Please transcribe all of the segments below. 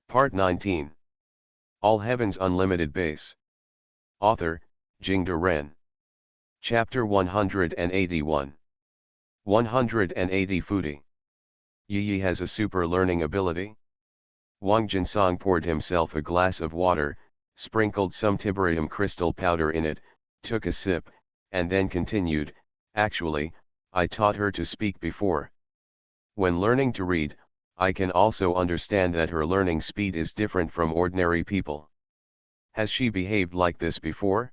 Part 19. All Heaven's Unlimited Base. Author, Jingde Ren. Chapter 181. 180 Footy. Yi has a super learning ability. Wang Jinsong poured himself a glass of water, sprinkled some tiberium crystal powder in it, took a sip, and then continued, "Actually, I taught her to speak before. When learning to read, I can also understand that her learning speed is different from ordinary people. Has she behaved like this before?"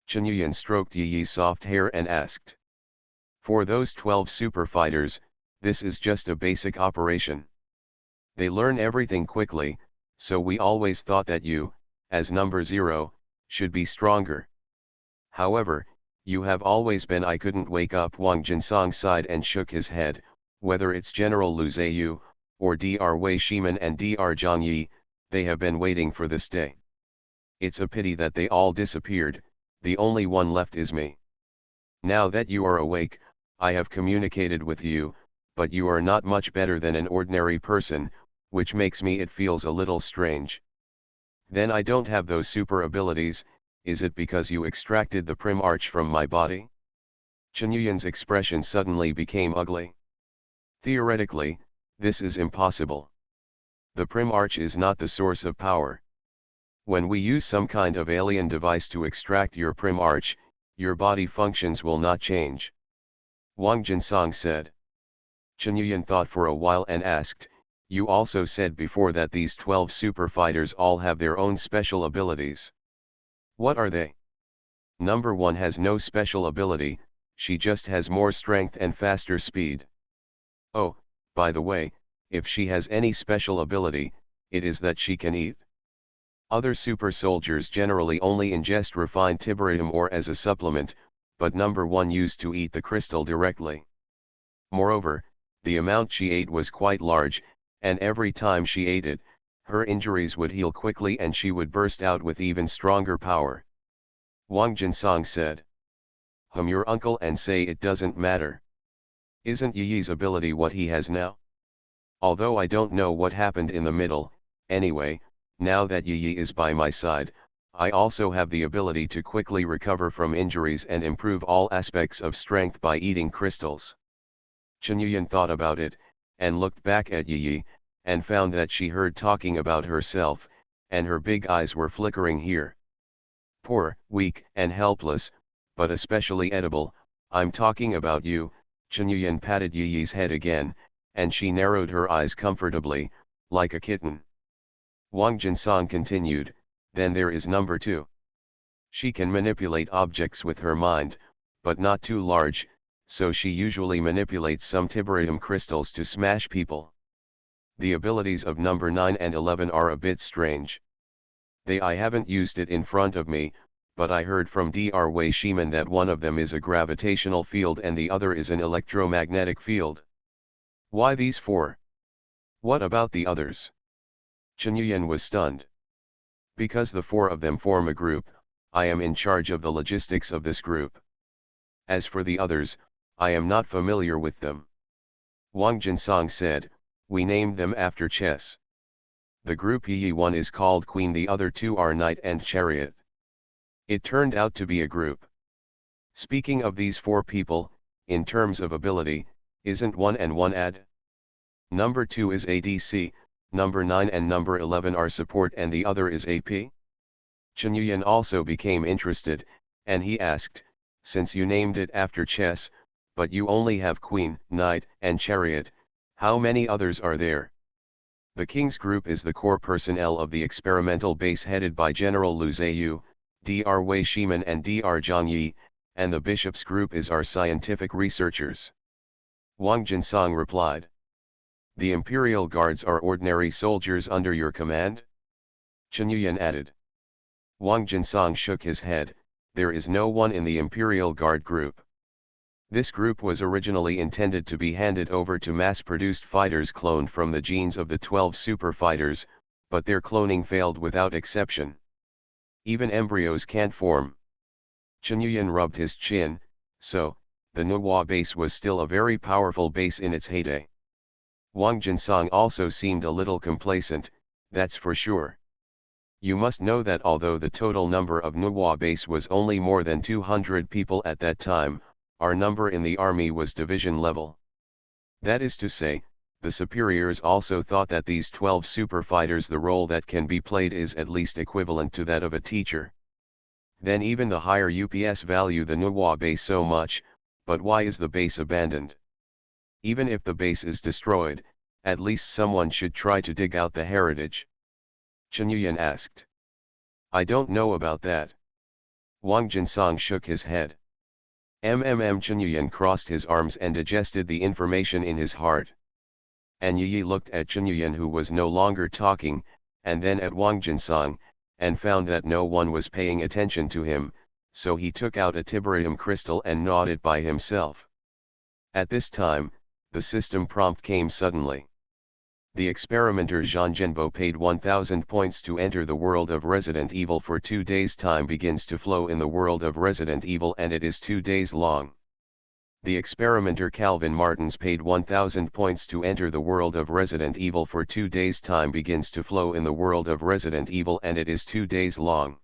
Chen Yuyan stroked Yi's soft hair and asked. "For those 12 super fighters, this is just a basic operation. They learn everything quickly, so we always thought that you, as number 0, should be stronger. However, you have always been." I couldn't wake up. Wang Jinsong sighed and shook his head. "Whether it's General Lu Ziyu, or Dr. Wei Shimen and Dr. Zhang Yi, they have been waiting for this day. It's a pity that they all disappeared. The only one left is me. Now that you are awake, I have communicated with you, but you are not much better than an ordinary person, which makes me it feels a little strange. Then I don't have those super abilities. Is it because you extracted the prim arch from my body?" Chen Yuyan's expression suddenly became ugly. "Theoretically, this is impossible. The prim arch is not the source of power. When we use some kind of alien device to extract your prim arch, your body functions will not change," Wang Jinsong said. Chen Yuyan thought for a while and asked, "You also said before that these 12 super fighters all have their own special abilities. What are they?" "Number 1 has no special ability, she just has more strength and faster speed. Oh, by the way, if she has any special ability, it is that she can eat. Other super soldiers generally only ingest refined tiberium ore as a supplement, but number 1 used to eat the crystal directly. Moreover, the amount she ate was quite large, and every time she ate it, her injuries would heal quickly and she would burst out with even stronger power," Wang Jinsong said. Your uncle and say it doesn't matter. Isn't Yi's ability what he has now? Although I don't know what happened in the middle, anyway, now that Yi is by my side, I also have the ability to quickly recover from injuries and improve all aspects of strength by eating crystals." Chen Yuyan thought about it, and looked back at Yi, and found that she heard talking about herself, and her big eyes were flickering here. "Poor, weak and helpless, but especially edible, I'm talking about you." Chen Yuyan patted Yi's head again, and she narrowed her eyes comfortably, like a kitten. Wang Jinsong continued, "Then there is number 2. She can manipulate objects with her mind, but not too large, so she usually manipulates some tiberium crystals to smash people. The abilities of number 9 and 11 are a bit strange. I haven't used it in front of me, but I heard from Dr. Wei Shimen that one of them is a gravitational field and the other is an electromagnetic field. Why these 4? What about the others?" Chen Yuyan was stunned. "Because the 4 of them form a group, I am in charge of the logistics of this group. As for the others, I am not familiar with them," Wang Jinsong said. "We named them after chess. The group Yi 1 is called Queen, the other 2 are Knight and Chariot. It turned out to be a group. Speaking of these 4 people, in terms of ability, isn't 1 and 1 add? Number 2 is ADC, number 9 and number 11 are support and the other is AP?" Chen Yuyan also became interested, and he asked, "Since you named it after chess, but you only have Queen, Knight, and Chariot, how many others are there?" "The King's group is the core personnel of the experimental base headed by General Lu Ziyu, Dr. Wei Shimen and Dr. Zhang Yi, and the Bishop's group is our scientific researchers," Wang Jinsong replied. "The Imperial Guards are ordinary soldiers under your command?" Chen Yuyan added. Wang Jinsong shook his head. "There is no one in the Imperial Guard group. This group was originally intended to be handed over to mass-produced fighters cloned from the genes of the 12 super fighters, but their cloning failed without exception. Even embryos can't form." Chen Yuyan rubbed his chin. "So, the Nuwa base was still a very powerful base in its heyday." Wang Jinsong also seemed a little complacent. that's for sure. You must know that although the total number of Nuwa base was only more than 200 people at that time, our number in the army was division level. That is to say, the superiors also thought that these 12 super fighters, the role that can be played is at least equivalent to that of a teacher. Then even the higher UPS value the Nuwa base so much, but why is the base abandoned? Even if the base is destroyed, at least someone should try to dig out the heritage. Chen asked. I don't know about that. Wang Jinsong shook his head. Chen crossed his arms and digested the information in his heart. And Yi looked at Chen who was no longer talking, and then at Wang Jinsong, and found that no one was paying attention to him, so he took out a tiberium crystal and gnawed it by himself. At this time, the system prompt came suddenly. The experimenter Zhang Zhenbo paid 1000 points to enter the world of Resident Evil for 2 days. Time begins to flow in the world of Resident Evil and it is 2 days long. The experimenter Calvin Martins paid 1000 points to enter the world of Resident Evil for 2 days. Time begins to flow in the world of Resident Evil and it is 2 days long.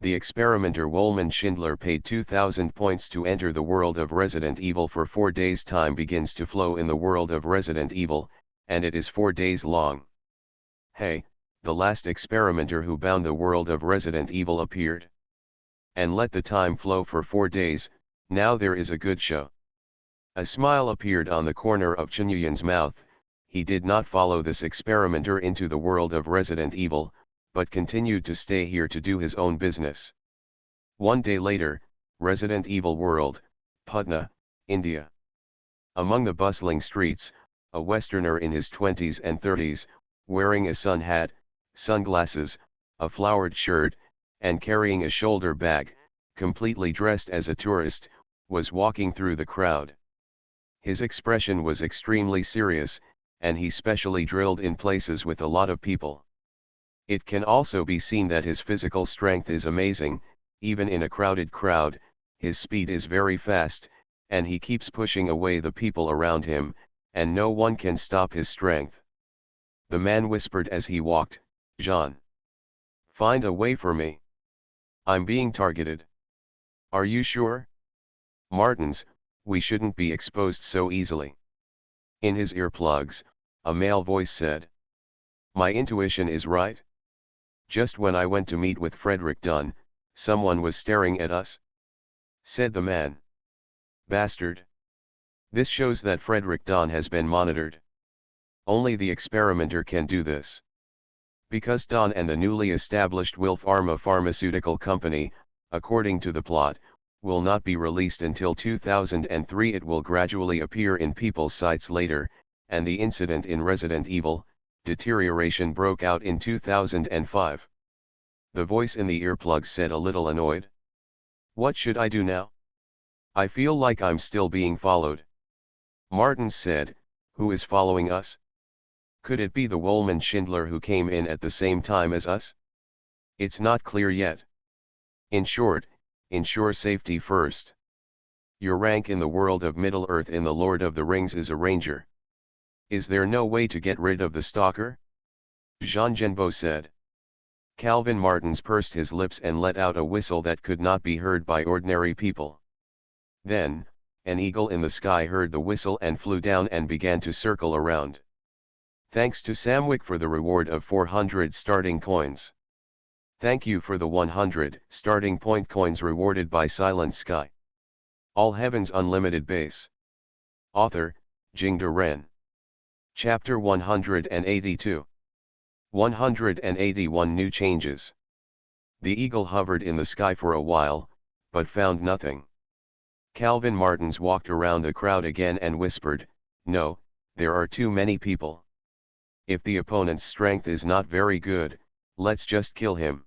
The experimenter Wolman Schindler paid 2000 points to enter the world of Resident Evil for 4 days. Time begins to flow in the world of Resident Evil, and it is 4 days long. Hey, the last experimenter who bound the world of Resident Evil appeared. And let the time flow for 4 days, now there is a good show. A smile appeared on the corner of Chen Yuyan's mouth. He did not follow this experimenter into the world of Resident Evil, but continued to stay here to do his own business. 1 day later, Resident Evil World, Patna, India. Among the bustling streets, a Westerner in his 20s and 30s, wearing a sun hat, sunglasses, a flowered shirt, and carrying a shoulder bag, completely dressed as a tourist, was walking through the crowd. His expression was extremely serious, and he specially drilled in places with a lot of people. It can also be seen that his physical strength is amazing, even in a crowded crowd, his speed is very fast, and he keeps pushing away the people around him, and no one can stop his strength. The man whispered as he walked, Jean. Find a way for me. I'm being targeted. Are you sure? Martins, we shouldn't be exposed so easily. In his earplugs, a male voice said. My intuition is right. Just when I went to meet with Frederick Dunn, someone was staring at us. Said the man. Bastard. This shows that Frederick Dunn has been monitored. Only the experimenter can do this. Because Dunn and the newly established Wilf Pharma pharmaceutical company, according to the plot, will not be released until 2003. It will gradually appear in people's sights later, and the incident in Resident Evil, deterioration broke out in 2005. The voice in the earplug said, a little annoyed. What should I do now? I feel like I'm still being followed. Martins said, who is following us? Could it be the Wolman Schindler who came in at the same time as us? It's not clear yet. In short, ensure safety first. Your rank in the world of Middle-earth in the Lord of the Rings is a ranger. Is there no way to get rid of the stalker? Zhang Zhenbo said. Calvin Martins pursed his lips and let out a whistle that could not be heard by ordinary people. Then, an eagle in the sky heard the whistle and flew down and began to circle around. Thanks to Samwick for the reward of 400 starting coins. Thank you for the 100 starting point coins rewarded by Silent Sky. All Heavens Unlimited Base. Author, Jingde Ren. Chapter 182. 181 New Changes. The eagle hovered in the sky for a while, but found nothing. Calvin Martins walked around the crowd again and whispered, no, there are too many people. If the opponent's strength is not very good, let's just kill him.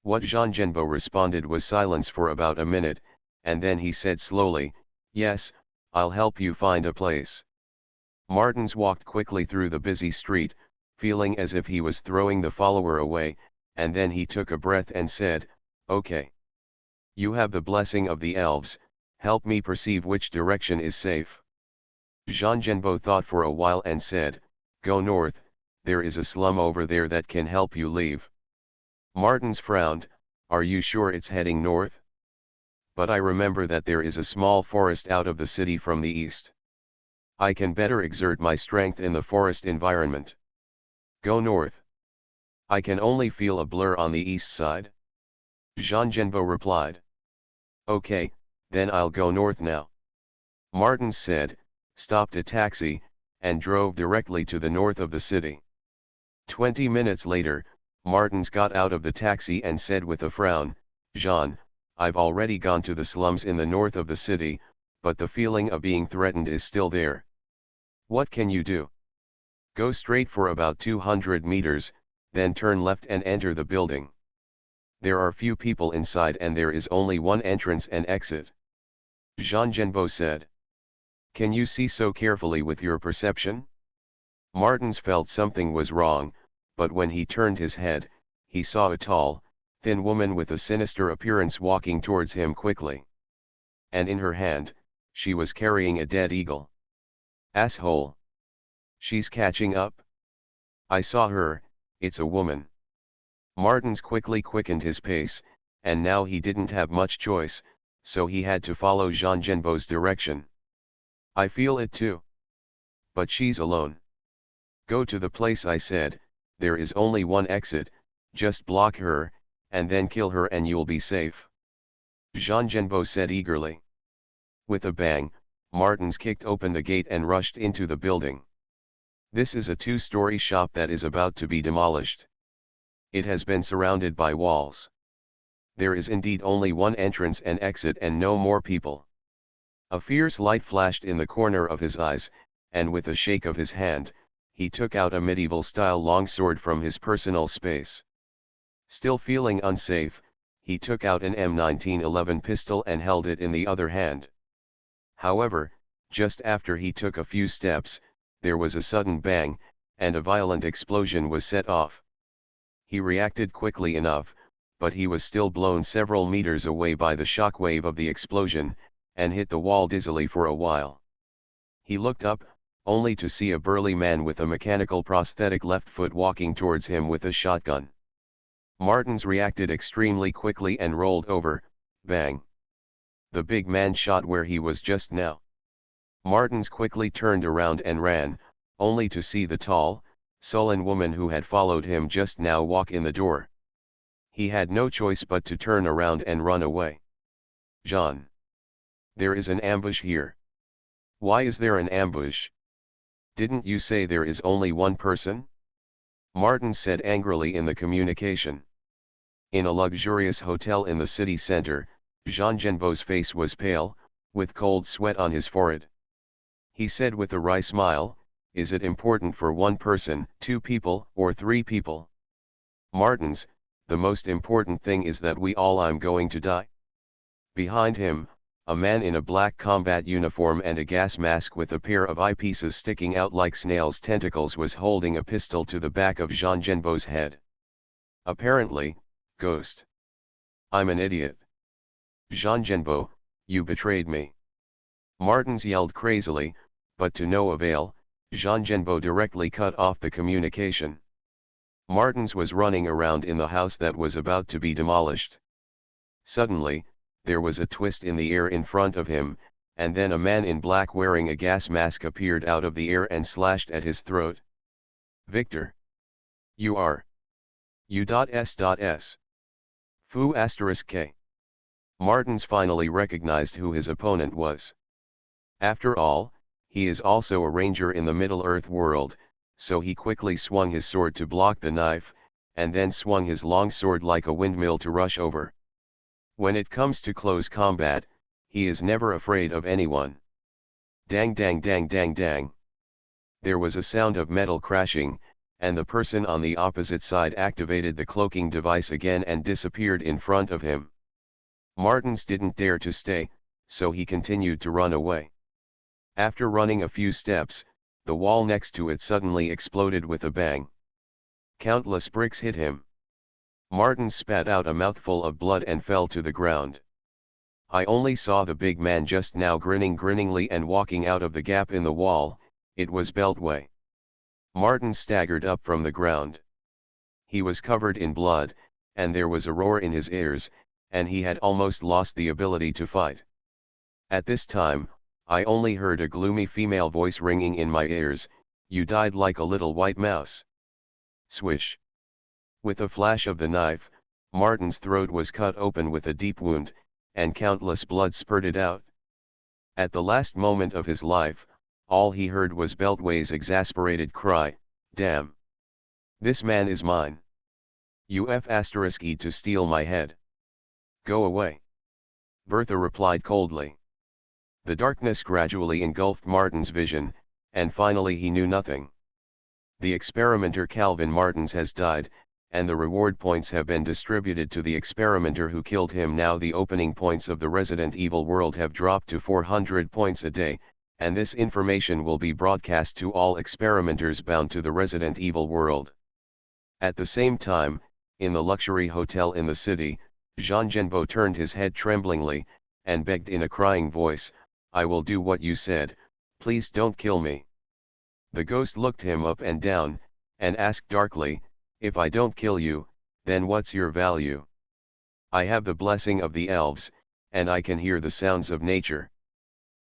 What Zhang Zhenbo responded was silence for about a minute, and then he said slowly, yes, I'll help you find a place. Martins walked quickly through the busy street, feeling as if he was throwing the follower away, and then he took a breath and said, okay. You have the blessing of the elves, help me perceive which direction is safe. Zhang Zhenbo thought for a while and said, go north, there is a slum over there that can help you leave. Martins frowned, are you sure it's heading north? But I remember that there is a small forest out of the city from the east. I can better exert my strength in the forest environment. Go north. I can only feel a blur on the east side. Jean Genbo replied. Okay, then I'll go north now. Martins said, stopped a taxi, and drove directly to the north of the city. 20 minutes later, Martins got out of the taxi and said with a frown, Jean, I've already gone to the slums in the north of the city, but the feeling of being threatened is still there. What can you do? Go straight for about 200 meters, then turn left and enter the building. There are few people inside and there is only one entrance and exit. Jean Genbo said. Can you see so carefully with your perception? Martins felt something was wrong, but when he turned his head, he saw a tall, thin woman with a sinister appearance walking towards him quickly. And in her hand, she was carrying a dead eagle. Asshole. She's catching up? I saw her, it's a woman. Martins quickly quickened his pace, and now he didn't have much choice, so he had to follow Jean Genbo's direction. I feel it too. But she's alone. Go to the place I said, there is only one exit, just block her, and then kill her and you'll be safe. Jean Genbo said eagerly. With a bang, Martins kicked open the gate and rushed into the building. This is a two-story shop that is about to be demolished. It has been surrounded by walls. There is indeed only one entrance and exit and no more people. A fierce light flashed in the corner of his eyes, and with a shake of his hand, he took out a medieval-style longsword from his personal space. Still feeling unsafe, he took out an M1911 pistol and held it in the other hand. However, just after he took a few steps, there was a sudden bang, and a violent explosion was set off. He reacted quickly enough, but he was still blown several meters away by the shockwave of the explosion, and hit the wall dizzily for a while. He looked up, only to see a burly man with a mechanical prosthetic left foot walking towards him with a shotgun. Martins reacted extremely quickly and rolled over, bang. The big man shot where he was just now. Martins quickly turned around and ran, only to see the tall, sullen woman who had followed him just now walk in the door. He had no choice but to turn around and run away. Jean. There is an ambush here. Why is there an ambush? Didn't you say there is only one person? Martins said angrily in the communication. In a luxurious hotel in the city center, Jean Genbo's face was pale, with cold sweat on his forehead. He said with a wry smile, is it important for one person, two people, or three people? Martins, the most important thing is that I'm going to die. Behind him, a man in a black combat uniform and a gas mask with a pair of eyepieces sticking out like snails' tentacles was holding a pistol to the back of Jean Genbo's head. Apparently, ghost. I'm an idiot. Jean Genbo, you betrayed me. Martins yelled crazily, but to no avail, Jean Genbo directly cut off the communication. Martins was running around in the house that was about to be demolished. Suddenly, there was a twist in the air in front of him, and then a man in black wearing a gas mask appeared out of the air and slashed at his throat. Victor. You are. U.S.S. Fu *K. Martins finally recognized who his opponent was. After all, he is also a ranger in the Middle-earth world, so he quickly swung his sword to block the knife, and then swung his long sword like a windmill to rush over. When it comes to close combat, he is never afraid of anyone. Dang dang dang dang dang. There was a sound of metal crashing, and the person on the opposite side activated the cloaking device again and disappeared in front of him. Martins didn't dare to stay, so he continued to run away. After running a few steps, the wall next to it suddenly exploded with a bang. Countless bricks hit him. Martins spat out a mouthful of blood and fell to the ground. I only saw the big man just now grinning grinningly and walking out of the gap in the wall. It was Beltway. Martin staggered up from the ground. He was covered in blood, and there was a roar in his ears, and he had almost lost the ability to fight. At this time, I only heard a gloomy female voice ringing in my ears, "You died like a little white mouse." Swish. With a flash of the knife, Martin's throat was cut open with a deep wound, and countless blood spurted out. At the last moment of his life, all he heard was Beltway's exasperated cry, "Damn! This man is mine. You F***ed to steal my head. Go away." Bertha replied coldly. The darkness gradually engulfed Martin's vision, and finally he knew nothing. The experimenter Calvin Martins has died, and the reward points have been distributed to the experimenter who killed him. Now the opening points of the Resident Evil world have dropped to 400 points a day, and this information will be broadcast to all experimenters bound to the Resident Evil world. At the same time, in the luxury hotel in the city, Jean Genbo turned his head tremblingly, and begged in a crying voice, "I will do what you said, please don't kill me." The ghost looked him up and down, and asked darkly, "If I don't kill you, then what's your value?" "I have the blessing of the elves, and I can hear the sounds of nature.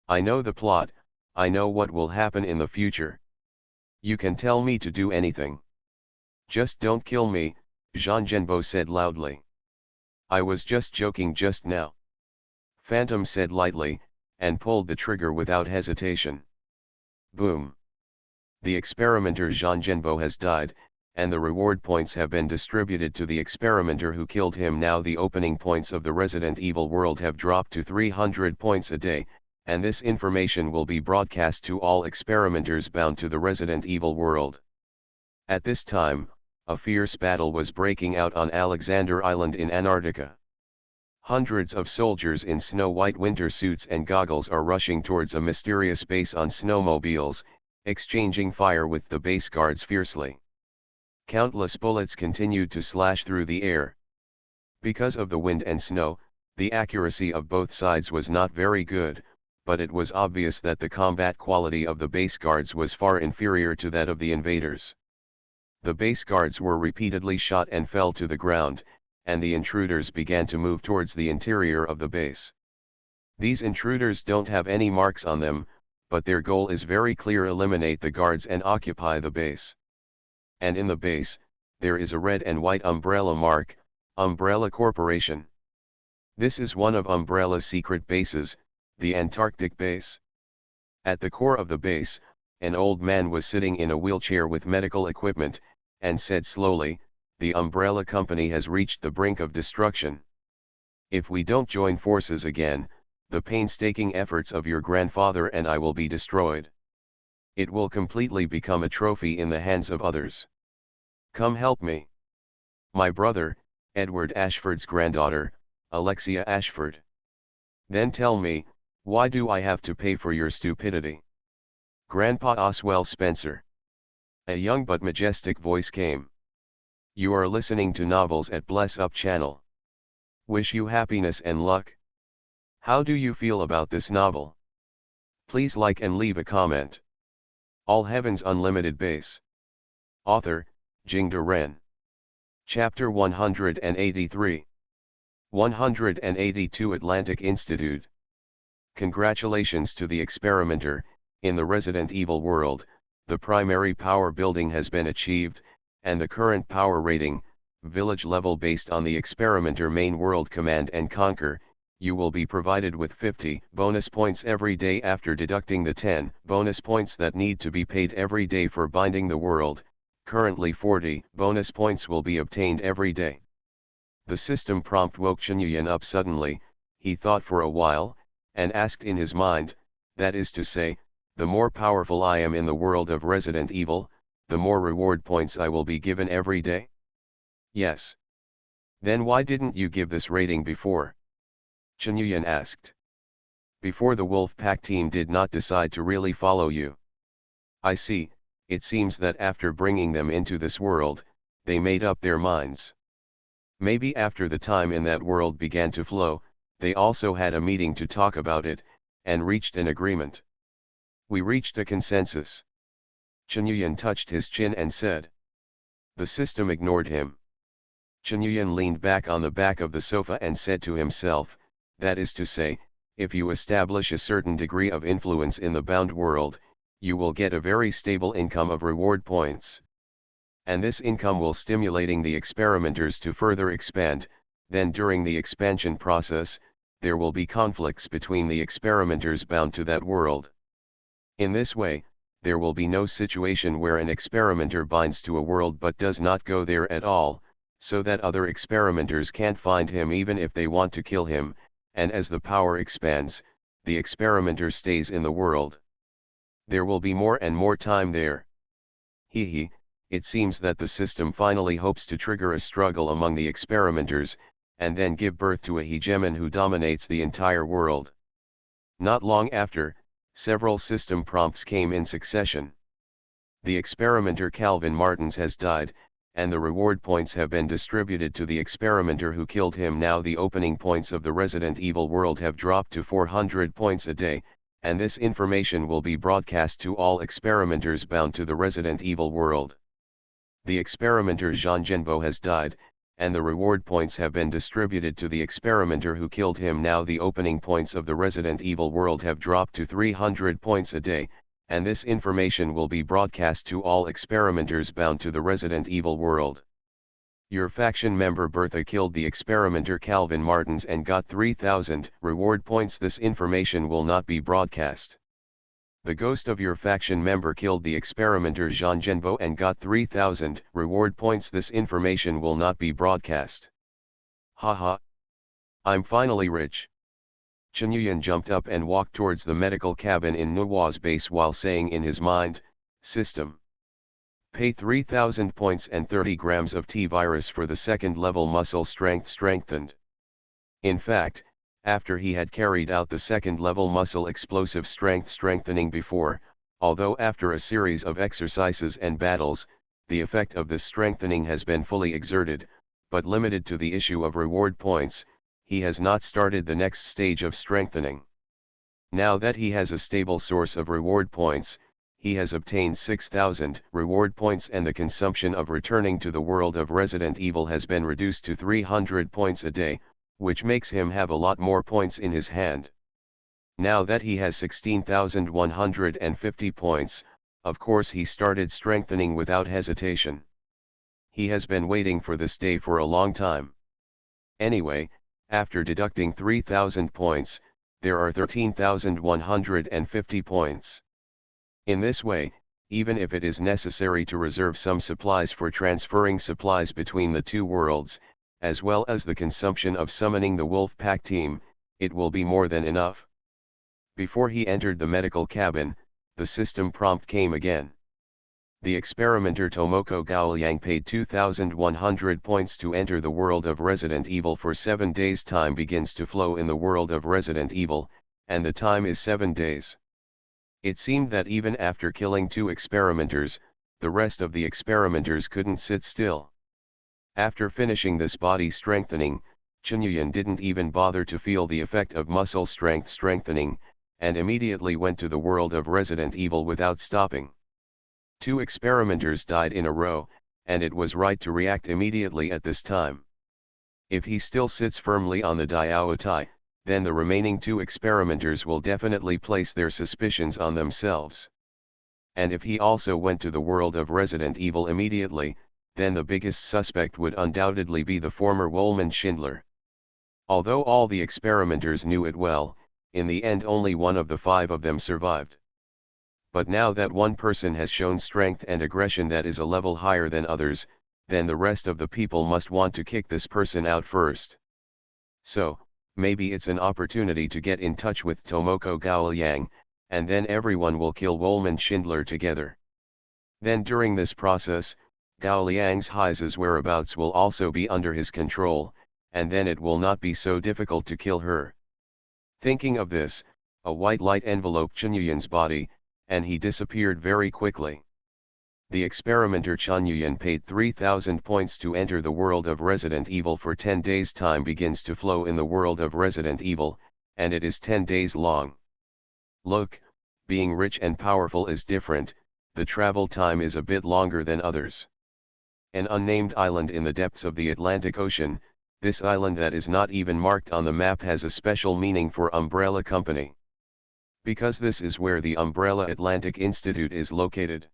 I know the plot, I know what will happen in the future. You can tell me to do anything. Just don't kill me," Jean Genbo said loudly. "I was just joking just now," Phantom said lightly, and pulled the trigger without hesitation. Boom. The experimenter Jean Genbo has died, and the reward points have been distributed to the experimenter who killed him. Now the opening points of the Resident Evil world have dropped to 300 points a day, and this information will be broadcast to all experimenters bound to the Resident Evil world. At this time, a fierce battle was breaking out on Alexander Island in Antarctica. Hundreds of soldiers in snow-white winter suits and goggles are rushing towards a mysterious base on snowmobiles, exchanging fire with the base guards fiercely. Countless bullets continued to slash through the air. Because of the wind and snow, the accuracy of both sides was not very good, but it was obvious that the combat quality of the base guards was far inferior to that of the invaders. The base guards were repeatedly shot and fell to the ground, and the intruders began to move towards the interior of the base. These intruders don't have any marks on them, but their goal is very clear: eliminate the guards and occupy the base. And in the base, there is a red and white umbrella mark, Umbrella Corporation. This is one of Umbrella's secret bases, the Antarctic base. At the core of the base, an old man was sitting in a wheelchair with medical equipment, and said slowly, "The Umbrella Company has reached the brink of destruction. If we don't join forces again, the painstaking efforts of your grandfather and I will be destroyed. It will completely become a trophy in the hands of others. Come help me. My brother, Edward Ashford's granddaughter, Alexia Ashford. Then tell me, why do I have to pay for your stupidity?" Grandpa Oswell Spencer. A young but majestic voice came. "You are listening to Novels at Bless Up channel. Wish you happiness and luck. How do you feel about this novel? Please like and leave a comment. All Heaven's Unlimited Base. Author, Jingda Ren. Chapter 183. 182 Atlantic Institute. Congratulations to the experimenter. In the Resident Evil world, the primary power building has been achieved, and the current power rating, village level based on the experimenter main world Command and Conquer, you will be provided with 50 bonus points every day after deducting the 10 bonus points that need to be paid every day for binding the world. Currently 40 bonus points will be obtained every day. The system prompt woke Chen up suddenly. He thought for a while, and asked in his mind, that is to say, the more powerful I am in the world of Resident Evil, the more reward points I will be given every day? Yes. Then why didn't you give this rating before? Chen Yuyan asked. Before the Wolf Pack team did not decide to really follow you. I see. It seems that after bringing them into this world, they made up their minds. Maybe after the time in that world began to flow, they also had a meeting to talk about it, and reached an agreement. We reached a consensus. Chenyuyan touched his chin and said. The system ignored him. Chenyuyan leaned back on the back of the sofa and said to himself, that is to say, if you establish a certain degree of influence in the bound world, you will get a very stable income of reward points. And this income will stimulating the experimenters to further expand. Then during the expansion process, there will be conflicts between the experimenters bound to that world. In this way, there will be no situation where an experimenter binds to a world but does not go there at all, so that other experimenters can't find him even if they want to kill him, and as the power expands, the experimenter stays in the world. There will be more and more time there. Hee, it seems that the system finally hopes to trigger a struggle among the experimenters, and then give birth to a hegemon who dominates the entire world. Not long after, several system prompts came in succession. The experimenter Calvin Martins has died, and the reward points have been distributed to the experimenter who killed him. Now the opening points of the Resident Evil world have dropped to 400 points a day, and this information will be broadcast to all experimenters bound to the Resident Evil world. The experimenter Jean Genbo has died, and the reward points have been distributed to the experimenter who killed him. Now the opening points of the Resident Evil world have dropped to 300 points a day, and this information will be broadcast to all experimenters bound to the Resident Evil world. Your faction member Bertha killed the experimenter Calvin Martins and got 3,000 reward points. This information will not be broadcast. The ghost of your faction member killed the experimenter Jean Genbo and got 3,000 reward points. This information will not be broadcast. Haha. I'm finally rich. Chenyuyan jumped up and walked towards the medical cabin in Nuwa's base while saying in his mind, system. Pay 3,000 points and 30 grams of T-virus for the second level muscle strength strengthened. In fact, after he had carried out the second level muscle explosive strength strengthening before, although after a series of exercises and battles, the effect of this strengthening has been fully exerted, but limited to the issue of reward points, he has not started the next stage of strengthening. Now that he has a stable source of reward points, he has obtained 6,000 reward points and the consumption of returning to the world of Resident Evil has been reduced to 300 points a day, which makes him have a lot more points in his hand. Now that he has 16,150 points, of course he started strengthening without hesitation. He has been waiting for this day for a long time. Anyway, after deducting 3,000 points, there are 13,150 points. In this way, even if it is necessary to reserve some supplies for transferring supplies between the two worlds, as well as the consumption of summoning the wolf pack team, it will be more than enough. Before he entered the medical cabin, the system prompt came again. The experimenter Tomoko Gaoliang paid 2,100 points to enter the world of Resident Evil for 7 days. Time begins to flow in the world of Resident Evil, and the time is 7 days. It seemed that even after killing 2 experimenters, the rest of the experimenters couldn't sit still. After finishing this body strengthening, Chenyuyan didn't even bother to feel the effect of muscle strength strengthening, and immediately went to the world of Resident Evil without stopping. 2 experimenters died in a row, and it was right to react immediately at this time. If he still sits firmly on the Diaotai, then the remaining 2 experimenters will definitely place their suspicions on themselves. And if he also went to the world of Resident Evil immediately, then the biggest suspect would undoubtedly be the former Wolman Schindler. Although all the experimenters knew it well, in the end only one of the 5 of them survived. But now that one person has shown strength and aggression that is a level higher than others, then the rest of the people must want to kick this person out first. So, maybe it's an opportunity to get in touch with Tomoko Gaoliang, and then everyone will kill Wolman Schindler together. Then during this process, Gaoliang's Heise's whereabouts will also be under his control, and then it will not be so difficult to kill her. Thinking of this, a white light enveloped Chenyuyan's body, and he disappeared very quickly. The experimenter Chenyuyan paid 3,000 points to enter the world of Resident Evil for 10 days. Time begins to flow in the world of Resident Evil, and it is 10 days long. Look, being rich and powerful is different, the travel time is a bit longer than others. An unnamed island in the depths of the Atlantic Ocean, this island that is not even marked on the map has a special meaning for Umbrella Company. Because this is where the Umbrella Atlantic Institute is located.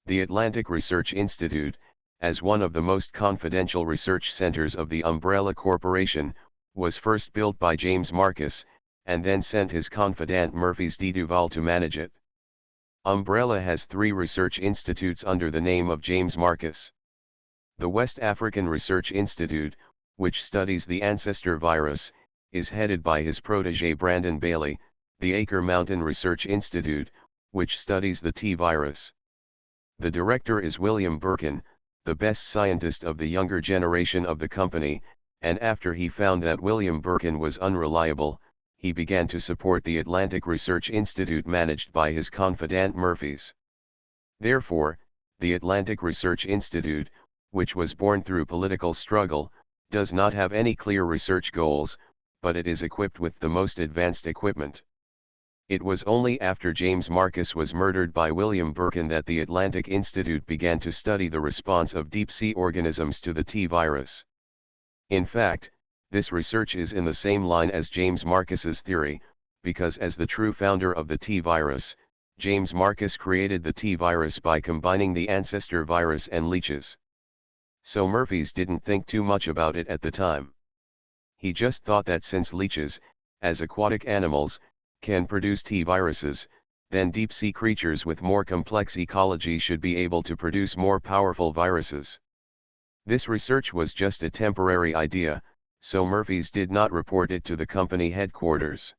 The Atlantic Research Institute, as one of the most confidential research centers of the Umbrella Corporation, was first built by James Marcus, and then sent his confidant Murphy's de Duval to manage it. Umbrella has 3 research institutes under the name of James Marcus. The West African Research Institute, which studies the ancestor virus, is headed by his protege Brandon Bailey. The Acre Mountain Research Institute, which studies the T virus. The director is William Birkin, the best scientist of the younger generation of the company, and after he found that William Birkin was unreliable, he began to support the Atlantic Research Institute managed by his confidant Murphy's. Therefore, the Atlantic Research Institute, which was born through political struggle, does not have any clear research goals, but it is equipped with the most advanced equipment. It was only after James Marcus was murdered by William Birkin that the Atlantic Institute began to study the response of deep-sea organisms to the T virus. In fact, this research is in the same line as James Marcus's theory, because as the true founder of the T virus, James Marcus created the T virus by combining the ancestor virus and leeches. So Murphy's didn't think too much about it at the time. He just thought that since leeches, as aquatic animals, can produce T viruses, then deep-sea creatures with more complex ecology should be able to produce more powerful viruses. This research was just a temporary idea, so Murphy's did not report it to the company headquarters.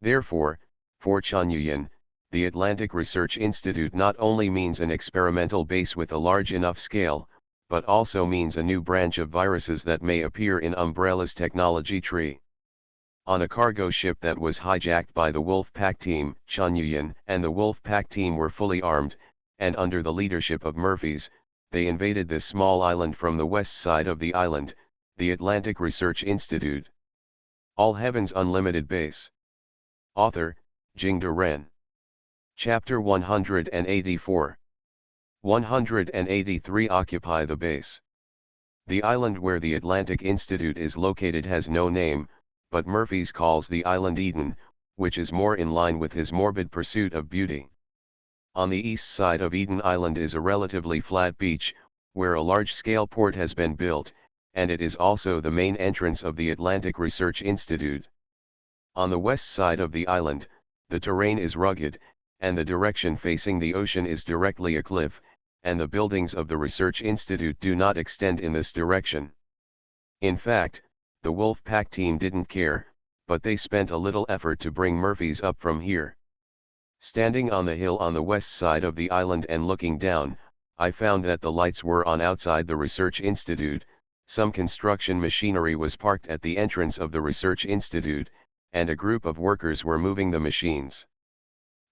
Therefore, for Chanyuyan, the Atlantic Research Institute not only means an experimental base with a large enough scale, but also means a new branch of viruses that may appear in Umbrella's technology tree. On a cargo ship that was hijacked by the Wolf Pack team, Chanyuyan and the Wolf Pack team were fully armed, and under the leadership of Murphy's, they invaded this small island from the west side of the island, the Atlantic Research Institute. All Heavens Unlimited Base. Author, Jingde Ren. Chapter 184. 183 Occupy the Base. The island where the Atlantic Institute is located has no name, but Murphy's calls the island Eden, which is more in line with his morbid pursuit of beauty. On the east side of Eden Island is a relatively flat beach, where a large-scale port has been built, and it is also the main entrance of the Atlantic Research Institute. On the west side of the island, the terrain is rugged, and the direction facing the ocean is directly a cliff, and the buildings of the Research Institute do not extend in this direction. In fact, the Wolf Pack team didn't care, but they spent a little effort to bring Murphy's up from here. Standing on the hill on the west side of the island and looking down, I found that the lights were on outside the Research Institute, some construction machinery was parked at the entrance of the Research Institute, and a group of workers were moving the machines.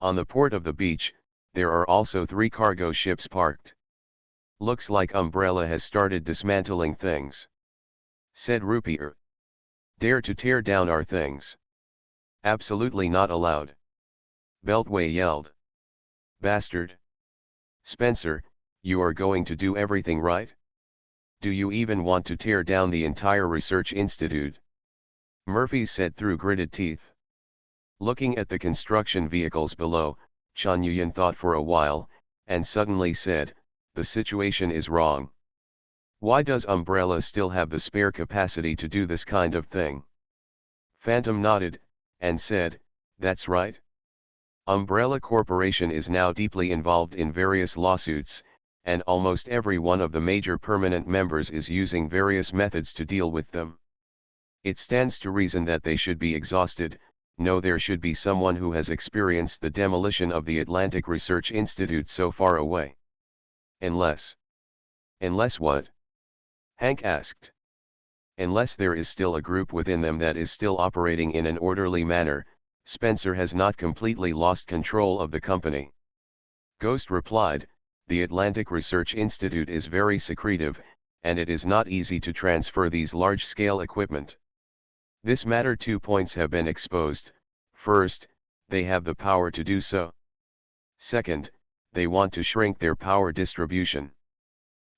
On the port of the beach, there are also 3 cargo ships parked. Looks like Umbrella has started dismantling things, said Rupier. Dare to tear down our things. Absolutely not allowed. Beltway yelled. Bastard. Spencer, you are going to do everything right? Do you even want to tear down the entire research institute? Murphy said through gritted teeth. Looking at the construction vehicles below, Chanyuyan thought for a while, and suddenly said, the situation is wrong. Why does Umbrella still have the spare capacity to do this kind of thing? Phantom nodded, and said, that's right. Umbrella Corporation is now deeply involved in various lawsuits, and almost every one of the major permanent members is using various methods to deal with them. It stands to reason that they should be exhausted. No, there should be someone who has experienced the demolition of the Atlantic Research Institute so far away. Unless what? Hank asked. Unless there is still a group within them that is still operating in an orderly manner, Spencer has not completely lost control of the company. Ghost replied, the Atlantic Research Institute is very secretive, and it is not easy to transfer these large-scale equipment. This matter 2 points have been exposed. First, they have the power to do so. Second, they want to shrink their power distribution.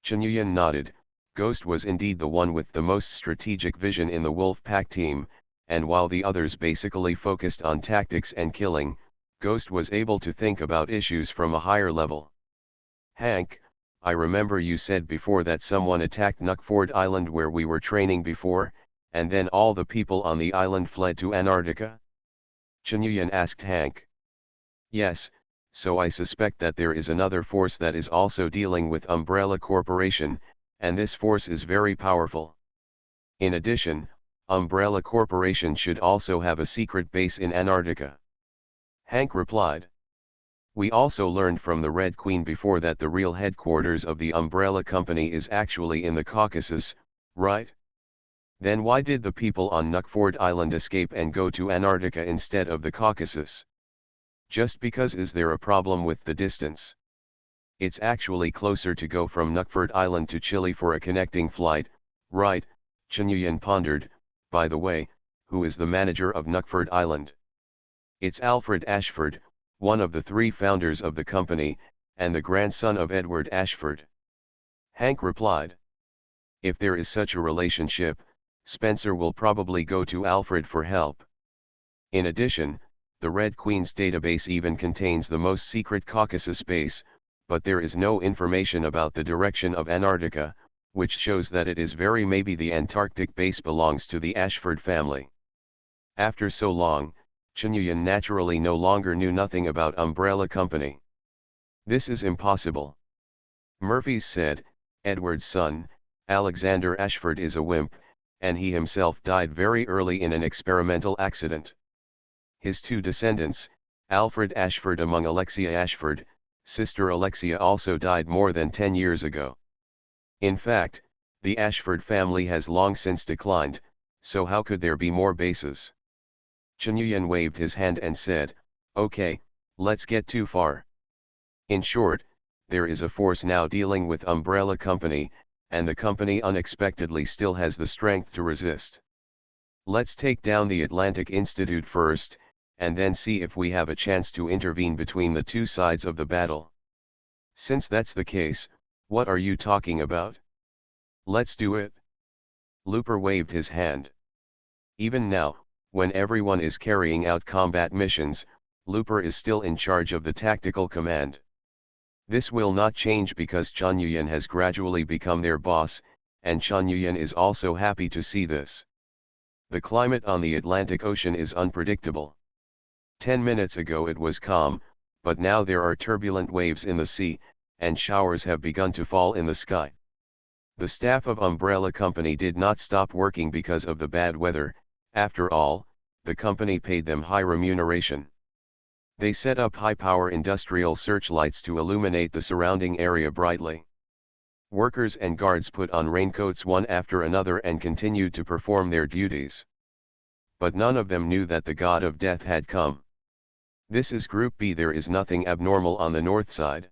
Chen Yuyan nodded. Ghost was indeed the one with the most strategic vision in the wolf pack team, and while the others basically focused on tactics and killing, Ghost was able to think about issues from a higher level. Hank, I remember you said before that someone attacked Nuckford Island where we were training before, and then all the people on the island fled to Antarctica? Chen Yuyan asked Hank. Yes, so I suspect that there is another force that is also dealing with Umbrella Corporation, and this force is very powerful. In addition, Umbrella Corporation should also have a secret base in Antarctica. Hank replied. We also learned from the Red Queen before that the real headquarters of the Umbrella Company is actually in the Caucasus, right? Then why did the people on Nuckford Island escape and go to Antarctica instead of the Caucasus? Just because is there a problem with the distance? It's actually closer to go from Nuckford Island to Chile for a connecting flight, right? Chen Yuyan pondered. By the way, who is the manager of Nuckford Island? It's Alfred Ashford, one of the 3 founders of the company, and the grandson of Edward Ashford. Hank replied. If there is such a relationship, Spencer will probably go to Alfred for help. In addition, the Red Queen's database even contains the most secret Caucasus base, but there is no information about the direction of Antarctica, which shows that it is very maybe the Antarctic base belongs to the Ashford family. After so long, Chen Yuyan naturally no longer knew nothing about Umbrella Company. This is impossible. Murphy's said, Edward's son, Alexander Ashford is a wimp, and he himself died very early in an experimental accident. His 2 descendants, Alfred Ashford among Alexia Ashford, sister Alexia also died more than 10 years ago. In fact, the Ashford family has long since declined, so how could there be more bases? Chen Yuyan waved his hand and said, okay, let's get too far. In short, there is a force now dealing with Umbrella Company, and the company unexpectedly still has the strength to resist. Let's take down the Atlantic Institute first, and then see if we have a chance to intervene between the 2 sides of the battle. Since that's the case, what are you talking about? Let's do it. Looper waved his hand. Even now, when everyone is carrying out combat missions, Looper is still in charge of the tactical command. This will not change because Chen Yuyan has gradually become their boss, and Chen Yuyan is also happy to see this. The climate on the Atlantic Ocean is unpredictable. 10 minutes ago it was calm, but now there are turbulent waves in the sea, and showers have begun to fall in the sky. The staff of Umbrella Company did not stop working because of the bad weather. After all, the company paid them high remuneration. They set up high-power industrial searchlights to illuminate the surrounding area brightly. Workers and guards put on raincoats one after another and continued to perform their duties. But none of them knew that the god of death had come. This is Group B. There is nothing abnormal on the north side.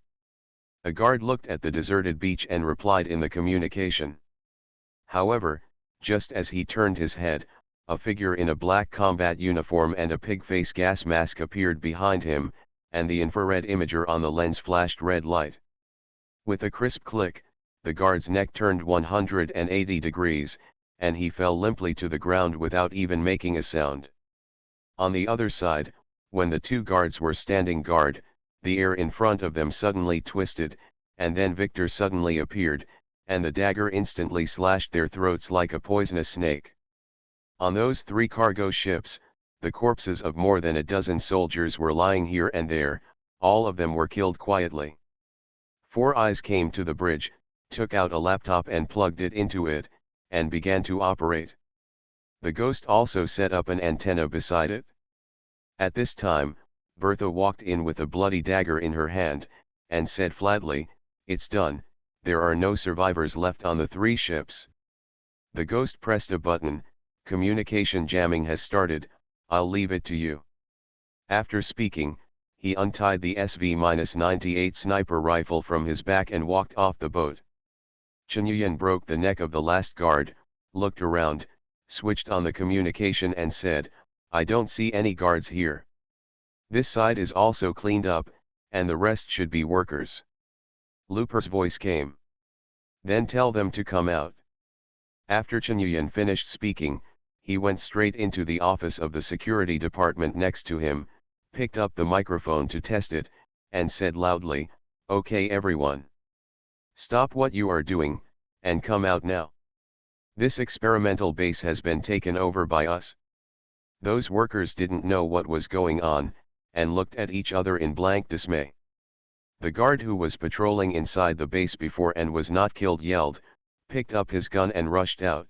A guard looked at the deserted beach and replied in the communication. However, just as he turned his head, a figure in a black combat uniform and a pig-face gas mask appeared behind him, and the infrared imager on the lens flashed red light. With a crisp click, the guard's neck turned 180 degrees, and he fell limply to the ground without even making a sound. On the other side, when the 2 guards were standing guard, the air in front of them suddenly twisted, and then Victor suddenly appeared, and the dagger instantly slashed their throats like a poisonous snake. On those 3 cargo ships, the corpses of more than a dozen soldiers were lying here and there, all of them were killed quietly. 4 eyes came to the bridge, took out a laptop and plugged it into it, and began to operate. The ghost also set up an antenna beside it. At this time, Bertha walked in with a bloody dagger in her hand, and said flatly, "It's done, there are no survivors left on the 3 ships." The ghost pressed a button. "Communication jamming has started, I'll leave it to you." After speaking, he untied the SV-98 sniper rifle from his back and walked off the boat. Chen Yuyan broke the neck of the last guard, looked around, switched on the communication and said, "I don't see any guards here. This side is also cleaned up, and the rest should be workers. Looper's voice came. Then tell them to come out. After Chen Yuyan finished speaking, he went straight into the office of the security department next to him, picked up the microphone to test it, and said loudly, "Okay everyone. Stop what you are doing, and come out now. This experimental base has been taken over by us." Those workers didn't know what was going on, and looked at each other in blank dismay. The guard who was patrolling inside the base before and was not killed yelled, picked up his gun and rushed out.